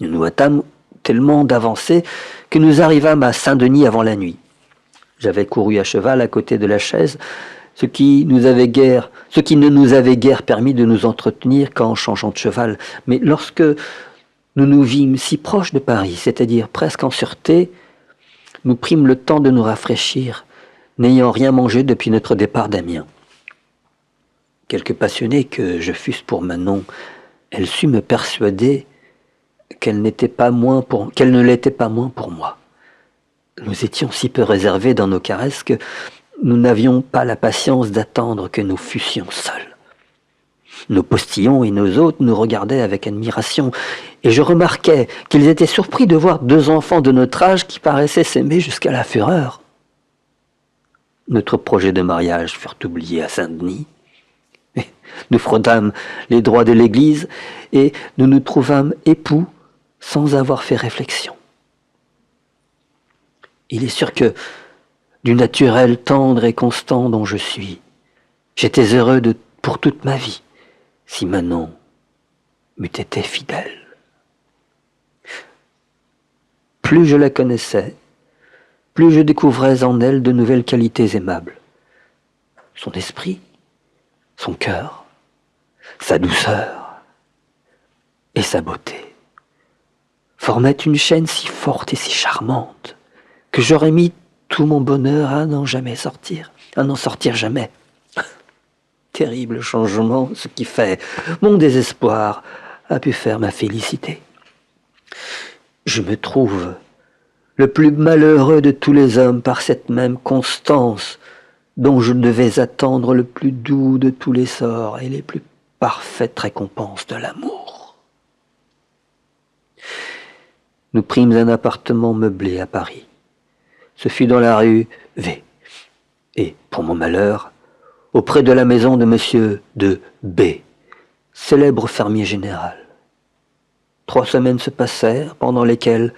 Nous nous hâtâmes tellement d'avancée que nous arrivâmes à Saint-Denis avant la nuit. J'avais couru à cheval à côté de la chaise, ce qui ne nous avait guère permis de nous entretenir qu'en changeant de cheval. Mais lorsque nous nous vîmes si proches de Paris, c'est-à-dire presque en sûreté, nous prîmes le temps de nous rafraîchir, n'ayant rien mangé depuis notre départ d'Amiens. Quelque passionnée que je fusse pour Manon, elle sut me persuader qu'elle ne l'était pas moins pour moi. Nous étions si peu réservés dans nos caresses que nous n'avions pas la patience d'attendre que nous fussions seuls. Nos postillons et nos hôtes nous regardaient avec admiration, et je remarquais qu'ils étaient surpris de voir deux enfants de notre âge qui paraissaient s'aimer jusqu'à la fureur. Notre projet de mariage fut oublié à Saint-Denis. Nous fraudâmes les droits de l'Église et nous nous trouvâmes époux sans avoir fait réflexion. Il est sûr que, du naturel tendre et constant dont je suis, j'étais heureux pour toute ma vie, si Manon m'eût été fidèle. Plus je la connaissais, plus je découvrais en elle de nouvelles qualités aimables. Son esprit, son cœur, sa douceur et sa beauté formaient une chaîne si forte et si charmante que j'aurais mis tout mon bonheur à n'en sortir jamais. Terrible changement, ce qui fait mon désespoir a pu faire ma félicité. Je me trouve le plus malheureux de tous les hommes par cette même constance dont je devais attendre le plus doux de tous les sorts et les plus parfaites récompenses de l'amour. Nous prîmes un appartement meublé à Paris. Ce fut dans la rue V. Et, pour mon malheur, auprès de la maison de monsieur de B, célèbre fermier général. 3 semaines se passèrent, pendant lesquelles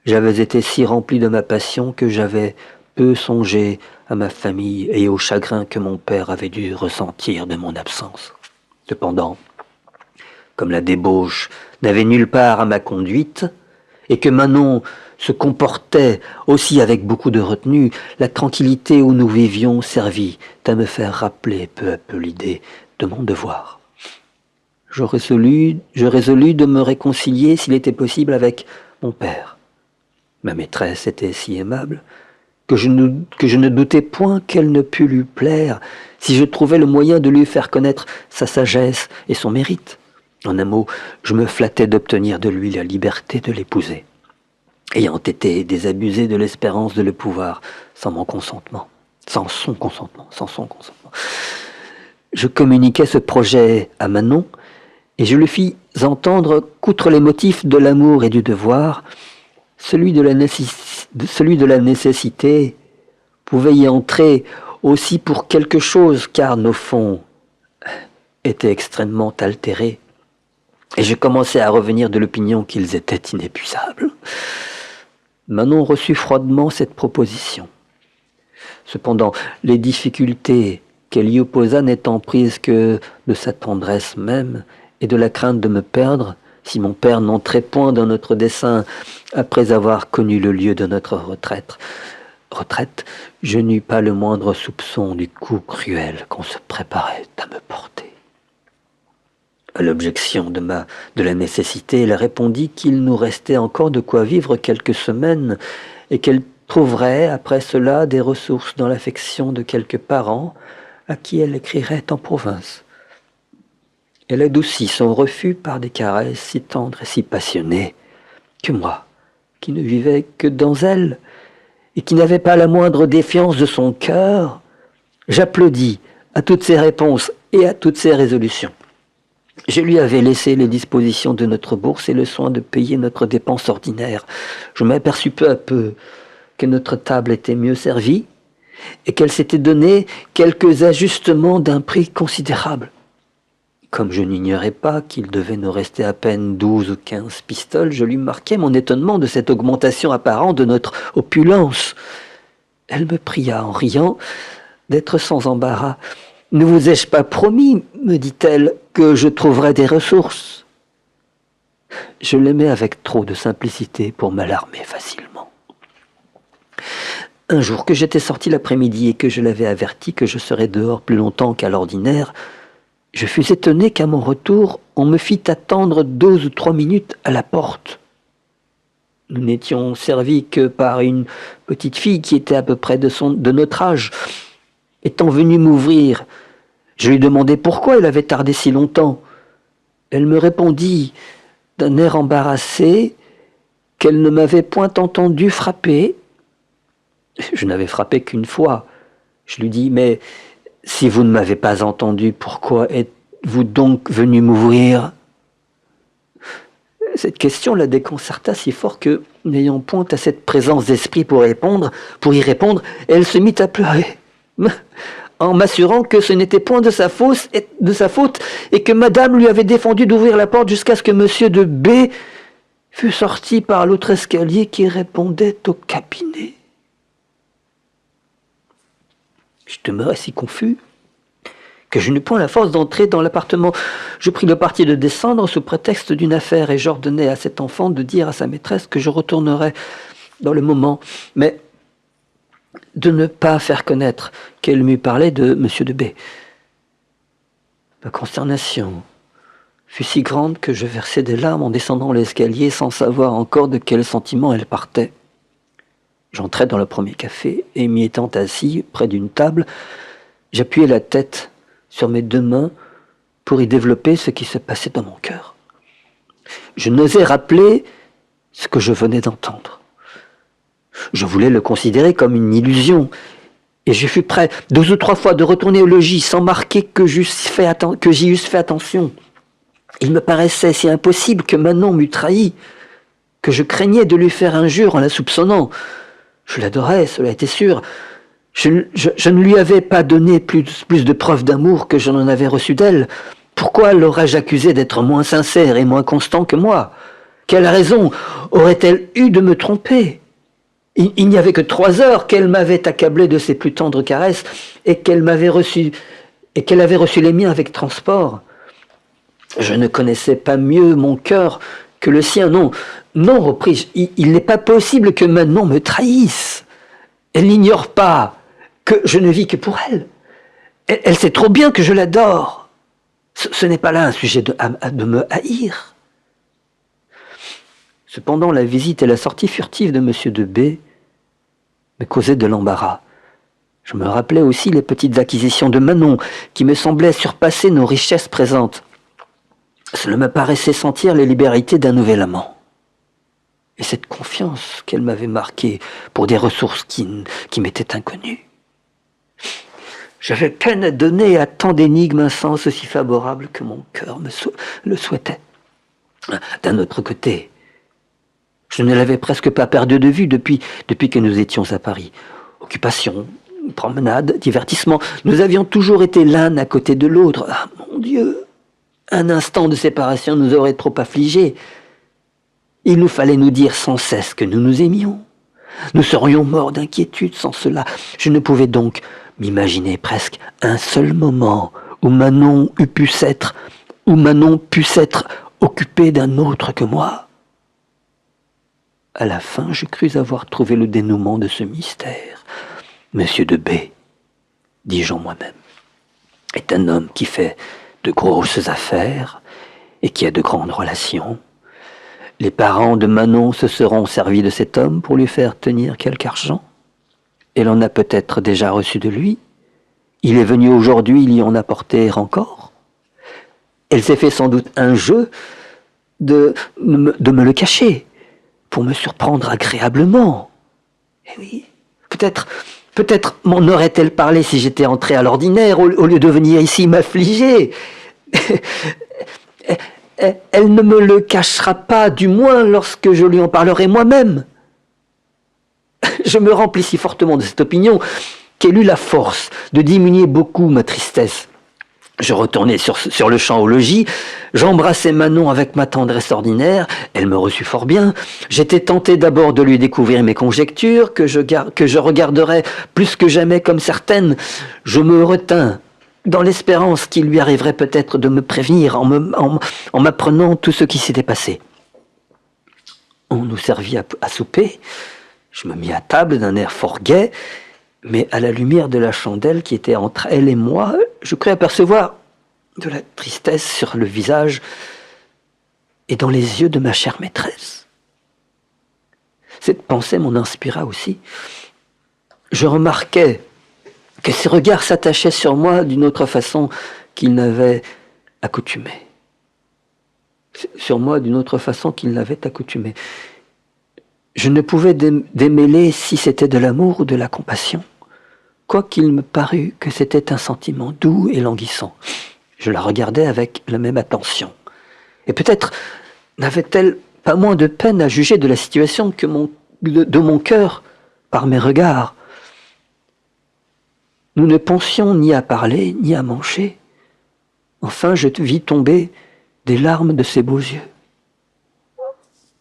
j'avais été si rempli de ma passion que j'avais peu songé à ma famille et au chagrin que mon père avait dû ressentir de mon absence. Cependant, comme la débauche n'avait nulle part à ma conduite, et que Manon se comportait aussi avec beaucoup de retenue, la tranquillité où nous vivions servit à me faire rappeler peu à peu l'idée de mon devoir. Je résolus de me réconcilier s'il était possible avec mon père. Ma maîtresse était si aimable que je ne doutais point qu'elle ne pût lui plaire si je trouvais le moyen de lui faire connaître sa sagesse et son mérite. En un mot, je me flattais d'obtenir de lui la liberté de l'épouser, ayant été désabusé de l'espérance de le pouvoir sans son consentement. Je communiquai ce projet à Manon, et je lui fis entendre qu'outre les motifs de l'amour et du devoir, celui de la nécessité pouvait y entrer aussi pour quelque chose, car nos fonds étaient extrêmement altérés, et je commençais à revenir de l'opinion qu'ils étaient inépuisables. Manon reçut froidement cette proposition. Cependant, les difficultés qu'elle y opposa n'étant prises que de sa tendresse même et de la crainte de me perdre, si mon père n'entrait point dans notre dessein après avoir connu le lieu de notre retraite, je n'eus pas le moindre soupçon du coup cruel qu'on se préparait à me porter. À l'objection de la nécessité, elle répondit qu'il nous restait encore de quoi vivre quelques semaines et qu'elle trouverait après cela des ressources dans l'affection de quelques parents à qui elle écrirait en province. Elle adoucit son refus par des caresses si tendres et si passionnées que moi, qui ne vivais que dans elle et qui n'avais pas la moindre défiance de son cœur, j'applaudis à toutes ses réponses et à toutes ses résolutions. Je lui avais laissé les dispositions de notre bourse et le soin de payer notre dépense ordinaire. Je m'aperçus peu à peu que notre table était mieux servie et qu'elle s'était donné quelques ajustements d'un prix considérable. Comme je n'ignorais pas qu'il devait nous rester à peine 12 ou 15 pistoles, je lui marquai mon étonnement de cette augmentation apparente de notre opulence. Elle me pria en riant d'être sans embarras. « Ne vous ai-je pas promis, me dit-elle, que je trouverais des ressources ?» Je l'aimais avec trop de simplicité pour m'alarmer facilement. Un jour que j'étais sorti l'après-midi et que je l'avais averti que je serais dehors plus longtemps qu'à l'ordinaire, je fus étonné qu'à mon retour, on me fit attendre 2 ou 3 minutes à la porte. Nous n'étions servis que par une petite fille qui était à peu près de notre âge. Étant venue m'ouvrir, je lui demandai pourquoi elle avait tardé si longtemps. Elle me répondit d'un air embarrassé qu'elle ne m'avait point entendu frapper. Je n'avais frappé qu'une fois. Je lui dis, mais si vous ne m'avez pas entendu, pourquoi êtes-vous donc venu m'ouvrir ? Cette question la déconcerta si fort que, n'ayant point à cette présence d'esprit pour y répondre, elle se mit à pleurer, en m'assurant que ce n'était point de sa faute et que madame lui avait défendu d'ouvrir la porte jusqu'à ce que monsieur de B fût sorti par l'autre escalier qui répondait au cabinet. Je demeurai si confus que je n'eus point la force d'entrer dans l'appartement. Je pris le parti de descendre sous prétexte d'une affaire et j'ordonnai à cet enfant de dire à sa maîtresse que je retournerais dans le moment, mais de ne pas faire connaître qu'elle m'eût parlé de M. de B. Ma consternation fut si grande que je versai des larmes en descendant l'escalier sans savoir encore de quel sentiment elle partait. J'entrai dans le premier café et m'y étant assis près d'une table, j'appuyai la tête sur mes 2 mains pour y développer ce qui se passait dans mon cœur. Je n'osais rappeler ce que je venais d'entendre. Je voulais le considérer comme une illusion, et je fus prêt 2 ou 3 fois de retourner au logis sans marquer que j'y eusse fait attention. Il me paraissait si impossible que Manon m'eût trahi, que je craignais de lui faire injure en la soupçonnant. Je l'adorais, cela était sûr. Je ne lui avais pas donné plus de preuves d'amour que je n'en avais reçu d'elle. Pourquoi l'aurais-je accusée d'être moins sincère et moins constant que moi ? Quelle raison aurait-elle eu de me tromper ? Il n'y avait que 3 heures qu'elle m'avait accablé de ses plus tendres caresses et qu'elle avait reçu les miens avec transport. Je ne connaissais pas mieux mon cœur que le sien. Non, repris-je, il n'est pas possible que Manon me trahisse. Elle n'ignore pas que je ne vis que pour elle. Elle sait trop bien que je l'adore. Ce n'est pas là un sujet de me haïr. Cependant, la visite et la sortie furtive de M. de B me causaient de l'embarras. Je me rappelais aussi les petites acquisitions de Manon qui me semblaient surpasser nos richesses présentes. Cela me paraissait sentir les libéralités d'un nouvel amant. Et cette confiance qu'elle m'avait marquée pour des ressources qui m'étaient inconnues. J'avais peine à donner à tant d'énigmes un sens aussi favorable que mon cœur le souhaitait. D'un autre côté, je ne l'avais presque pas perdu de vue depuis que nous étions à Paris. Occupation, promenade, divertissement, nous avions toujours été l'un à côté de l'autre. Ah mon Dieu, un instant de séparation nous aurait trop affligés. Il nous fallait nous dire sans cesse que nous nous aimions. Nous serions morts d'inquiétude sans cela. Je ne pouvais donc m'imaginer presque un seul moment où Manon puisse être occupée d'un autre que moi. À la fin, je crus avoir trouvé le dénouement de ce mystère. Monsieur de B, dis-je en moi-même, est un homme qui fait de grosses affaires et qui a de grandes relations. Les parents de Manon se seront servis de cet homme pour lui faire tenir quelque argent. Elle en a peut-être déjà reçu de lui. Il est venu aujourd'hui lui en apporter encore. Elle s'est fait sans doute un jeu de me le cacher, pour me surprendre agréablement. Eh oui, peut-être m'en aurait-elle parlé si j'étais entré à l'ordinaire, au lieu de venir ici m'affliger. Elle ne me le cachera pas, du moins lorsque je lui en parlerai moi-même. Je me remplis si fortement de cette opinion qu'elle eut la force de diminuer beaucoup ma tristesse. Je retournai sur le champ au logis, j'embrassai Manon avec ma tendresse ordinaire, elle me reçut fort bien. J'étais tenté d'abord de lui découvrir mes conjectures, que je regarderais plus que jamais comme certaines. Je me retins, dans l'espérance qu'il lui arriverait peut-être de me prévenir en m'apprenant tout ce qui s'était passé. On nous servit à souper. Je me mis à table d'un air fort gai, mais à la lumière de la chandelle qui était entre elle et moi, je crus apercevoir de la tristesse sur le visage et dans les yeux de ma chère maîtresse. Cette pensée m'en inspira aussi. Je remarquai que ses regards s'attachaient sur moi d'une autre façon qu'ils n'avaient accoutumé. Sur moi d'une autre façon qu'ils n'avaient accoutumé. Je ne pouvais démêler si c'était de l'amour ou de la compassion, quoiqu'il me parût que c'était un sentiment doux et languissant. Je la regardais avec la même attention. Et peut-être n'avait-elle pas moins de peine à juger de la situation que de mon cœur par mes regards. Nous ne pensions ni à parler, ni à manger. Enfin, je vis tomber des larmes de ses beaux yeux.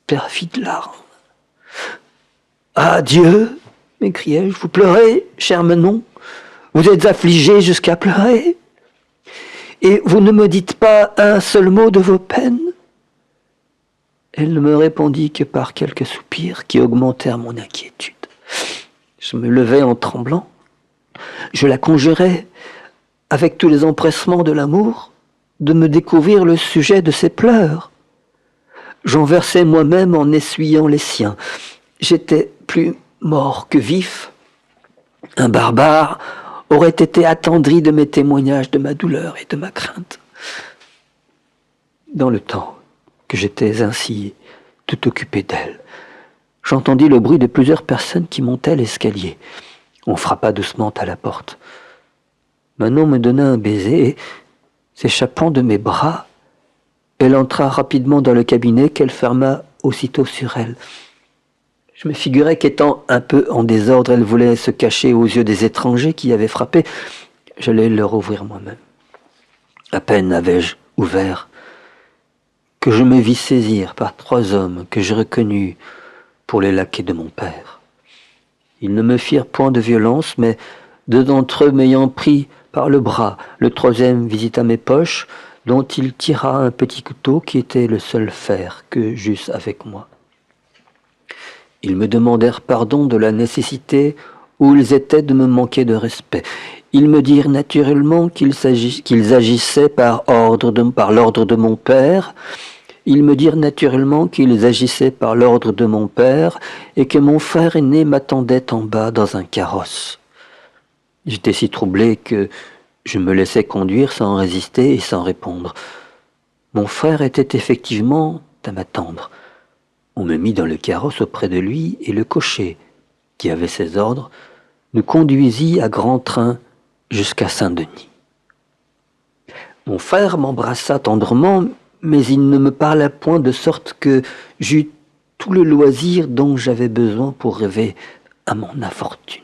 Perfide larmes. « Ah Dieu !» m'écriai-je, « vous pleurez, cher Manon, vous êtes affligée jusqu'à pleurer, et vous ne me dites pas un seul mot de vos peines ?» Elle ne me répondit que par quelques soupirs qui augmentèrent mon inquiétude. Je me levai en tremblant. Je la conjurai, avec tous les empressements de l'amour, de me découvrir le sujet de ses pleurs. J'en versai moi-même en essuyant les siens. J'étais plus mort que vif. Un barbare aurait été attendri de mes témoignages de ma douleur et de ma crainte. Dans le temps que j'étais ainsi tout occupé d'elle, j'entendis le bruit de plusieurs personnes qui montaient l'escalier. On frappa doucement à la porte. Manon me donna un baiser et, s'échappant de mes bras, elle entra rapidement dans le cabinet qu'elle ferma aussitôt sur elle. Je me figurais qu'étant un peu en désordre, elle voulait se cacher aux yeux des étrangers qui avaient frappé. J'allais leur ouvrir moi-même. À peine avais-je ouvert que je me vis saisir par 3 hommes que je reconnus pour les laquais de mon père. Ils ne me firent point de violence, mais 2 d'entre eux m'ayant pris par le bras, le 3e visita mes poches, dont il tira un petit couteau qui était le seul fer que j'eusse avec moi. Ils me demandèrent pardon de la nécessité où ils étaient de me manquer de respect. Ils me dirent naturellement qu'ils agissaient par l'ordre de mon père. Ils me dirent naturellement qu'ils agissaient par l'ordre de mon père et que mon frère aîné m'attendait en bas dans un carrosse. J'étais si troublé que je me laissais conduire sans résister et sans répondre. Mon frère était effectivement à m'attendre. On me mit dans le carrosse auprès de lui et le cocher, qui avait ses ordres, nous conduisit à grand train jusqu'à Saint-Denis. Mon frère m'embrassa tendrement, mais il ne me parla point de sorte que j'eus tout le loisir dont j'avais besoin pour rêver à mon infortune.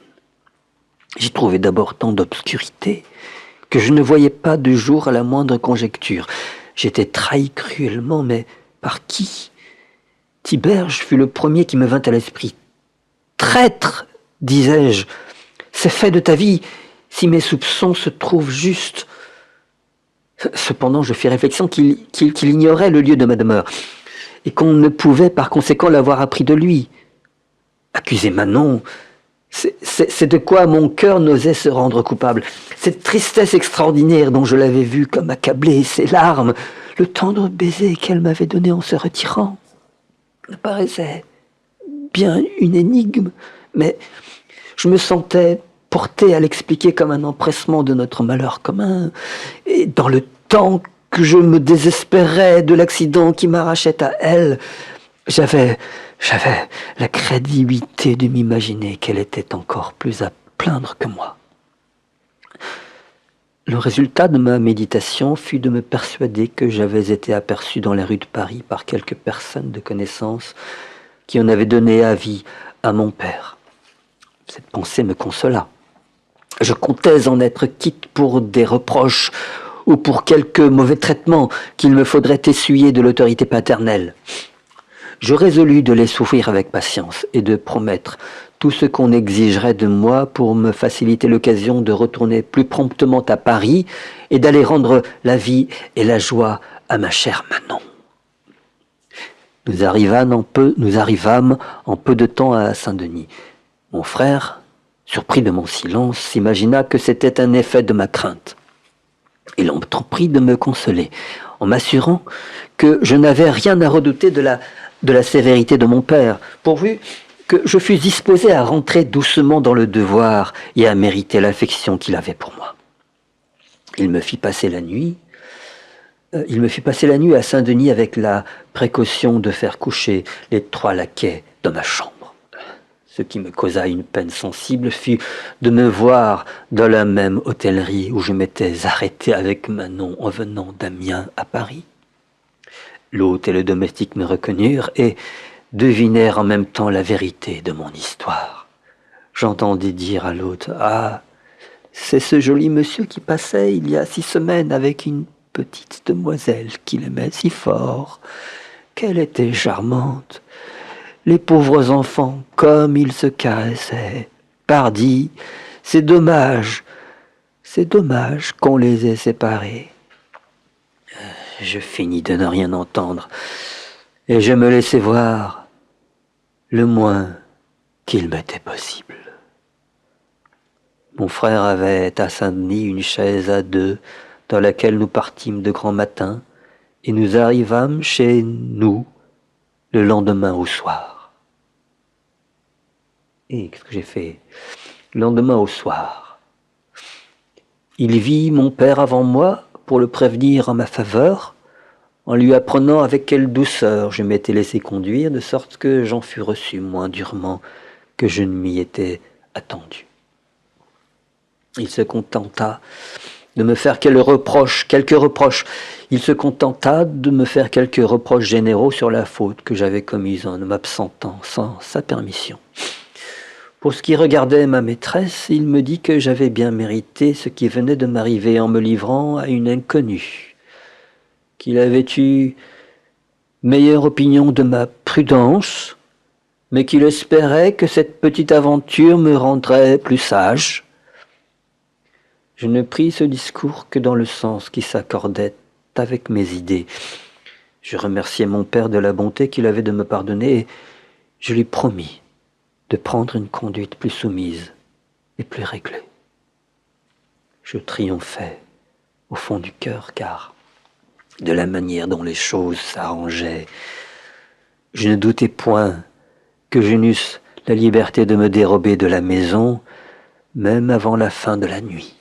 J'y trouvais d'abord tant d'obscurité que je ne voyais pas de jour à la moindre conjecture. J'étais trahi cruellement, mais par qui ? Tiberge fut le premier qui me vint à l'esprit. « Traître !» disais-je. « C'est fait de ta vie, si mes soupçons se trouvent justes. » Cependant, je fis réflexion qu'il ignorait le lieu de ma demeure, et qu'on ne pouvait par conséquent l'avoir appris de lui. Accuser Manon, c'est de quoi mon cœur n'osait se rendre coupable. Cette tristesse extraordinaire dont je l'avais vue comme accablée, ces larmes, le tendre baiser qu'elle m'avait donné en se retirant, me paraissait bien une énigme, mais je me sentais porté à l'expliquer comme un empressement de notre malheur commun, et dans le temps que je me désespérais de l'accident qui m'arrachait à elle, j'avais la crédulité de m'imaginer qu'elle était encore plus à plaindre que moi. Le résultat de ma méditation fut de me persuader que j'avais été aperçu dans les rues de Paris par quelques personnes de connaissance qui en avaient donné avis à mon père. Cette pensée me consola. Je comptais en être quitte pour des reproches ou pour quelque mauvais traitement qu'il me faudrait essuyer de l'autorité paternelle. Je résolus de les souffrir avec patience et de promettre tout ce qu'on exigerait de moi pour me faciliter l'occasion de retourner plus promptement à Paris et d'aller rendre la vie et la joie à ma chère Manon. Nous arrivâmes en peu de temps à Saint-Denis. Mon frère, surpris de mon silence, s'imagina que c'était un effet de ma crainte. Il entreprit de me consoler, en m'assurant que je n'avais rien à redouter de la sévérité de mon père, pourvu que je fusse disposé à rentrer doucement dans le devoir et à mériter l'affection qu'il avait pour moi. Il me fit passer la nuit à Saint-Denis avec la précaution de faire coucher les 3 laquais dans ma chambre. Ce qui me causa une peine sensible fut de me voir dans la même hôtellerie où je m'étais arrêté avec Manon en venant d'Amiens à Paris. L'hôte et le domestique me reconnurent et devinèrent en même temps la vérité de mon histoire. J'entendis dire à l'hôte: « Ah, c'est ce joli monsieur qui passait il y a 6 semaines avec une petite demoiselle qu'il aimait si fort. Qu'elle était charmante. Les pauvres enfants, comme ils se caressaient. Pardi, c'est dommage qu'on les ait séparés. » Je finis de ne rien entendre, et je me laissai voir le moins qu'il m'était possible. Mon frère avait à Saint-Denis une chaise à 2 dans laquelle nous partîmes de grand matin, et nous arrivâmes chez nous le lendemain au soir. Et qu'est-ce que j'ai fait? Le lendemain au soir, il vit mon père avant moi pour le prévenir en ma faveur, en lui apprenant avec quelle douceur je m'étais laissé conduire, de sorte que j'en fus reçu moins durement que je ne m'y étais attendu. Il se contenta de me faire quelques reproches. Il se contenta de me faire quelques reproches généraux sur la faute que j'avais commise en m'absentant sans sa permission. Pour ce qui regardait ma maîtresse, il me dit que j'avais bien mérité ce qui venait de m'arriver en me livrant à une inconnue, qu'il avait eu meilleure opinion de ma prudence, mais qu'il espérait que cette petite aventure me rendrait plus sage. Je ne pris ce discours que dans le sens qui s'accordait avec mes idées. Je remerciai mon père de la bonté qu'il avait de me pardonner et je lui promis de prendre une conduite plus soumise et plus réglée. Je triomphais au fond du cœur, car de la manière dont les choses s'arrangeaient, je ne doutais point que je n'eusse la liberté de me dérober de la maison, même avant la fin de la nuit.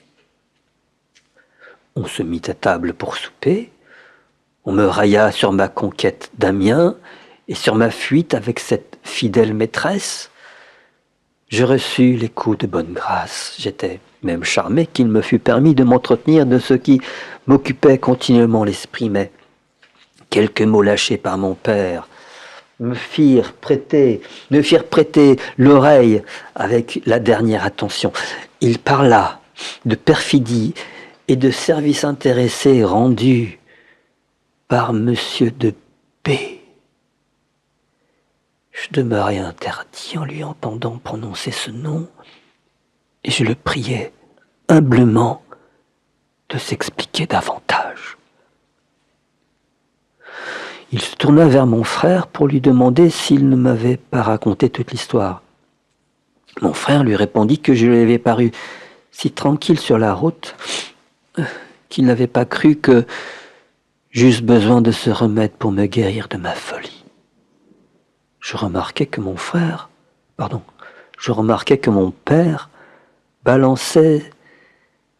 On se mit à table pour souper, on me railla sur ma conquête d'Amiens et sur ma fuite avec cette fidèle maîtresse. Je reçus les coups de bonne grâce. J'étais même charmé qu'il me fût permis de m'entretenir de ce qui m'occupait continuellement l'esprit, mais quelques mots lâchés par mon père me firent prêter l'oreille avec la dernière attention. Il parla de perfidie et de services intéressés rendus par Monsieur de B. Je demeurai interdit en lui entendant prononcer ce nom, et je le priai humblement de s'expliquer davantage. Il se tourna vers mon frère pour lui demander s'il ne m'avait pas raconté toute l'histoire. Mon frère lui répondit que je lui avais paru si tranquille sur la route qu'il n'avait pas cru que j'eusse besoin de ce remède pour me guérir de ma folie. Je remarquai que mon père balançait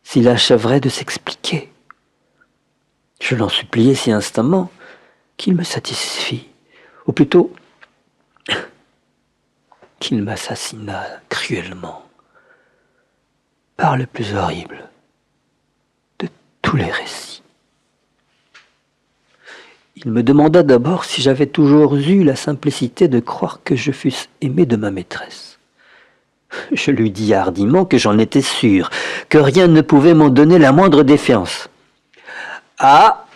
s'il achèverait de s'expliquer. Je l'en suppliai si instamment qu'il me satisfit, ou plutôt qu'il m'assassina cruellement par le plus horrible de tous les récits. Il me demanda d'abord si j'avais toujours eu la simplicité de croire que je fusse aimé de ma maîtresse. Je lui dis hardiment que j'en étais sûr, que rien ne pouvait m'en donner la moindre défiance. « Ah,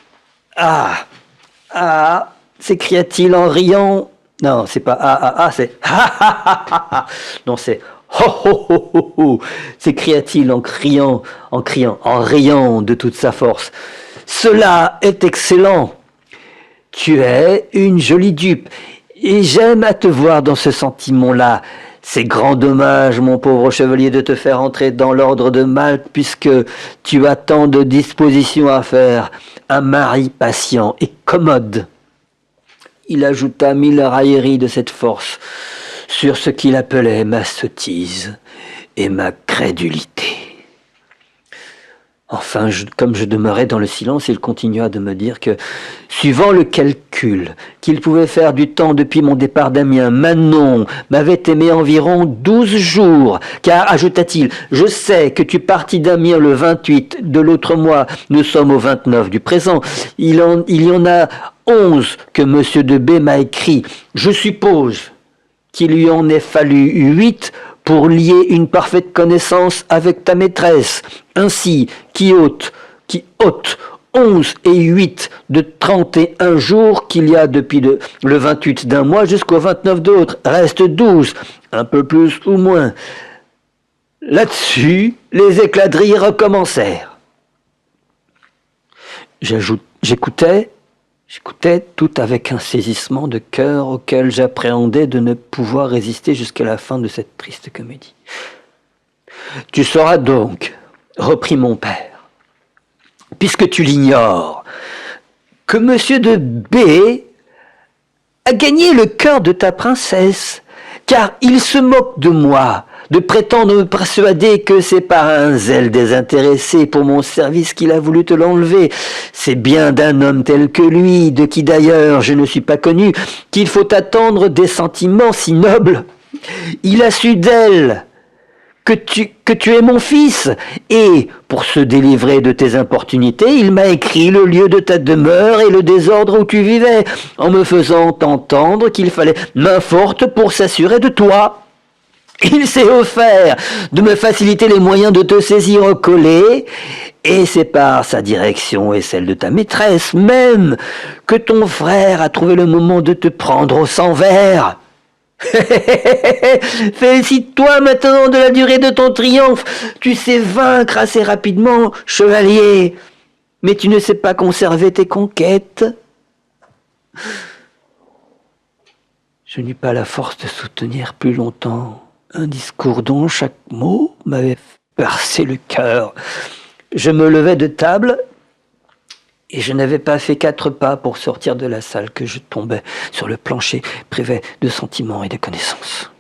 s'écria-t-il en riant. Non, c'est pas c'est non, c'est ho, s'écria-t-il en riant de toute sa force. Cela est excellent. Tu es une jolie dupe, et j'aime à te voir dans ce sentiment-là. C'est grand dommage, mon pauvre chevalier, de te faire entrer dans l'ordre de Malte, puisque tu as tant de dispositions à faire. Un mari patient et commode. Il ajouta 1000 railleries de cette force sur ce qu'il appelait ma sottise et ma crédulité. Enfin, comme je demeurais dans le silence, il continua de me dire que, suivant le calcul qu'il pouvait faire du temps depuis mon départ d'Amiens, Manon m'avait aimé environ 12 jours, car, ajouta-t-il, je sais que tu partis d'Amiens le 28 de l'autre mois, nous sommes au 29 du présent, il y en a 11 que M. de B m'a écrit. Je suppose qu'il lui en ait fallu 8 pour lier une parfaite connaissance avec ta maîtresse. Ainsi, qui ôte 11 et 8 de 31 jours qu'il y a depuis le 28 d'un mois jusqu'au 29 de l'autre, reste 12, un peu plus ou moins. Là-dessus, les éclats de rire recommencèrent. J'écoutais tout avec un saisissement de cœur auquel j'appréhendais de ne pouvoir résister jusqu'à la fin de cette triste comédie. « Tu sauras donc, reprit mon père, puisque tu l'ignores, que M. de B a gagné le cœur de ta princesse, car il se moque de moi, de prétendre me persuader que c'est par un zèle désintéressé pour mon service qu'il a voulu te l'enlever. C'est bien d'un homme tel que lui, de qui d'ailleurs je ne suis pas connu, qu'il faut attendre des sentiments si nobles. Il a su d'elle que tu es mon fils, et pour se délivrer de tes importunités, il m'a écrit le lieu de ta demeure et le désordre où tu vivais, en me faisant entendre qu'il fallait main forte pour s'assurer de toi. Il s'est offert de me faciliter les moyens de te saisir au collet, et c'est par sa direction et celle de ta maîtresse même que ton frère a trouvé le moment de te prendre au sang vert. Félicite-toi maintenant de la durée de ton triomphe. Tu sais vaincre assez rapidement, chevalier, mais tu ne sais pas conserver tes conquêtes. Je n'eus pas la force de soutenir plus longtemps un discours dont chaque mot m'avait percé le cœur. Je me levai de table et je n'avais pas fait 4 pas pour sortir de la salle que je tombais sur le plancher, privé de sentiments et de connaissances.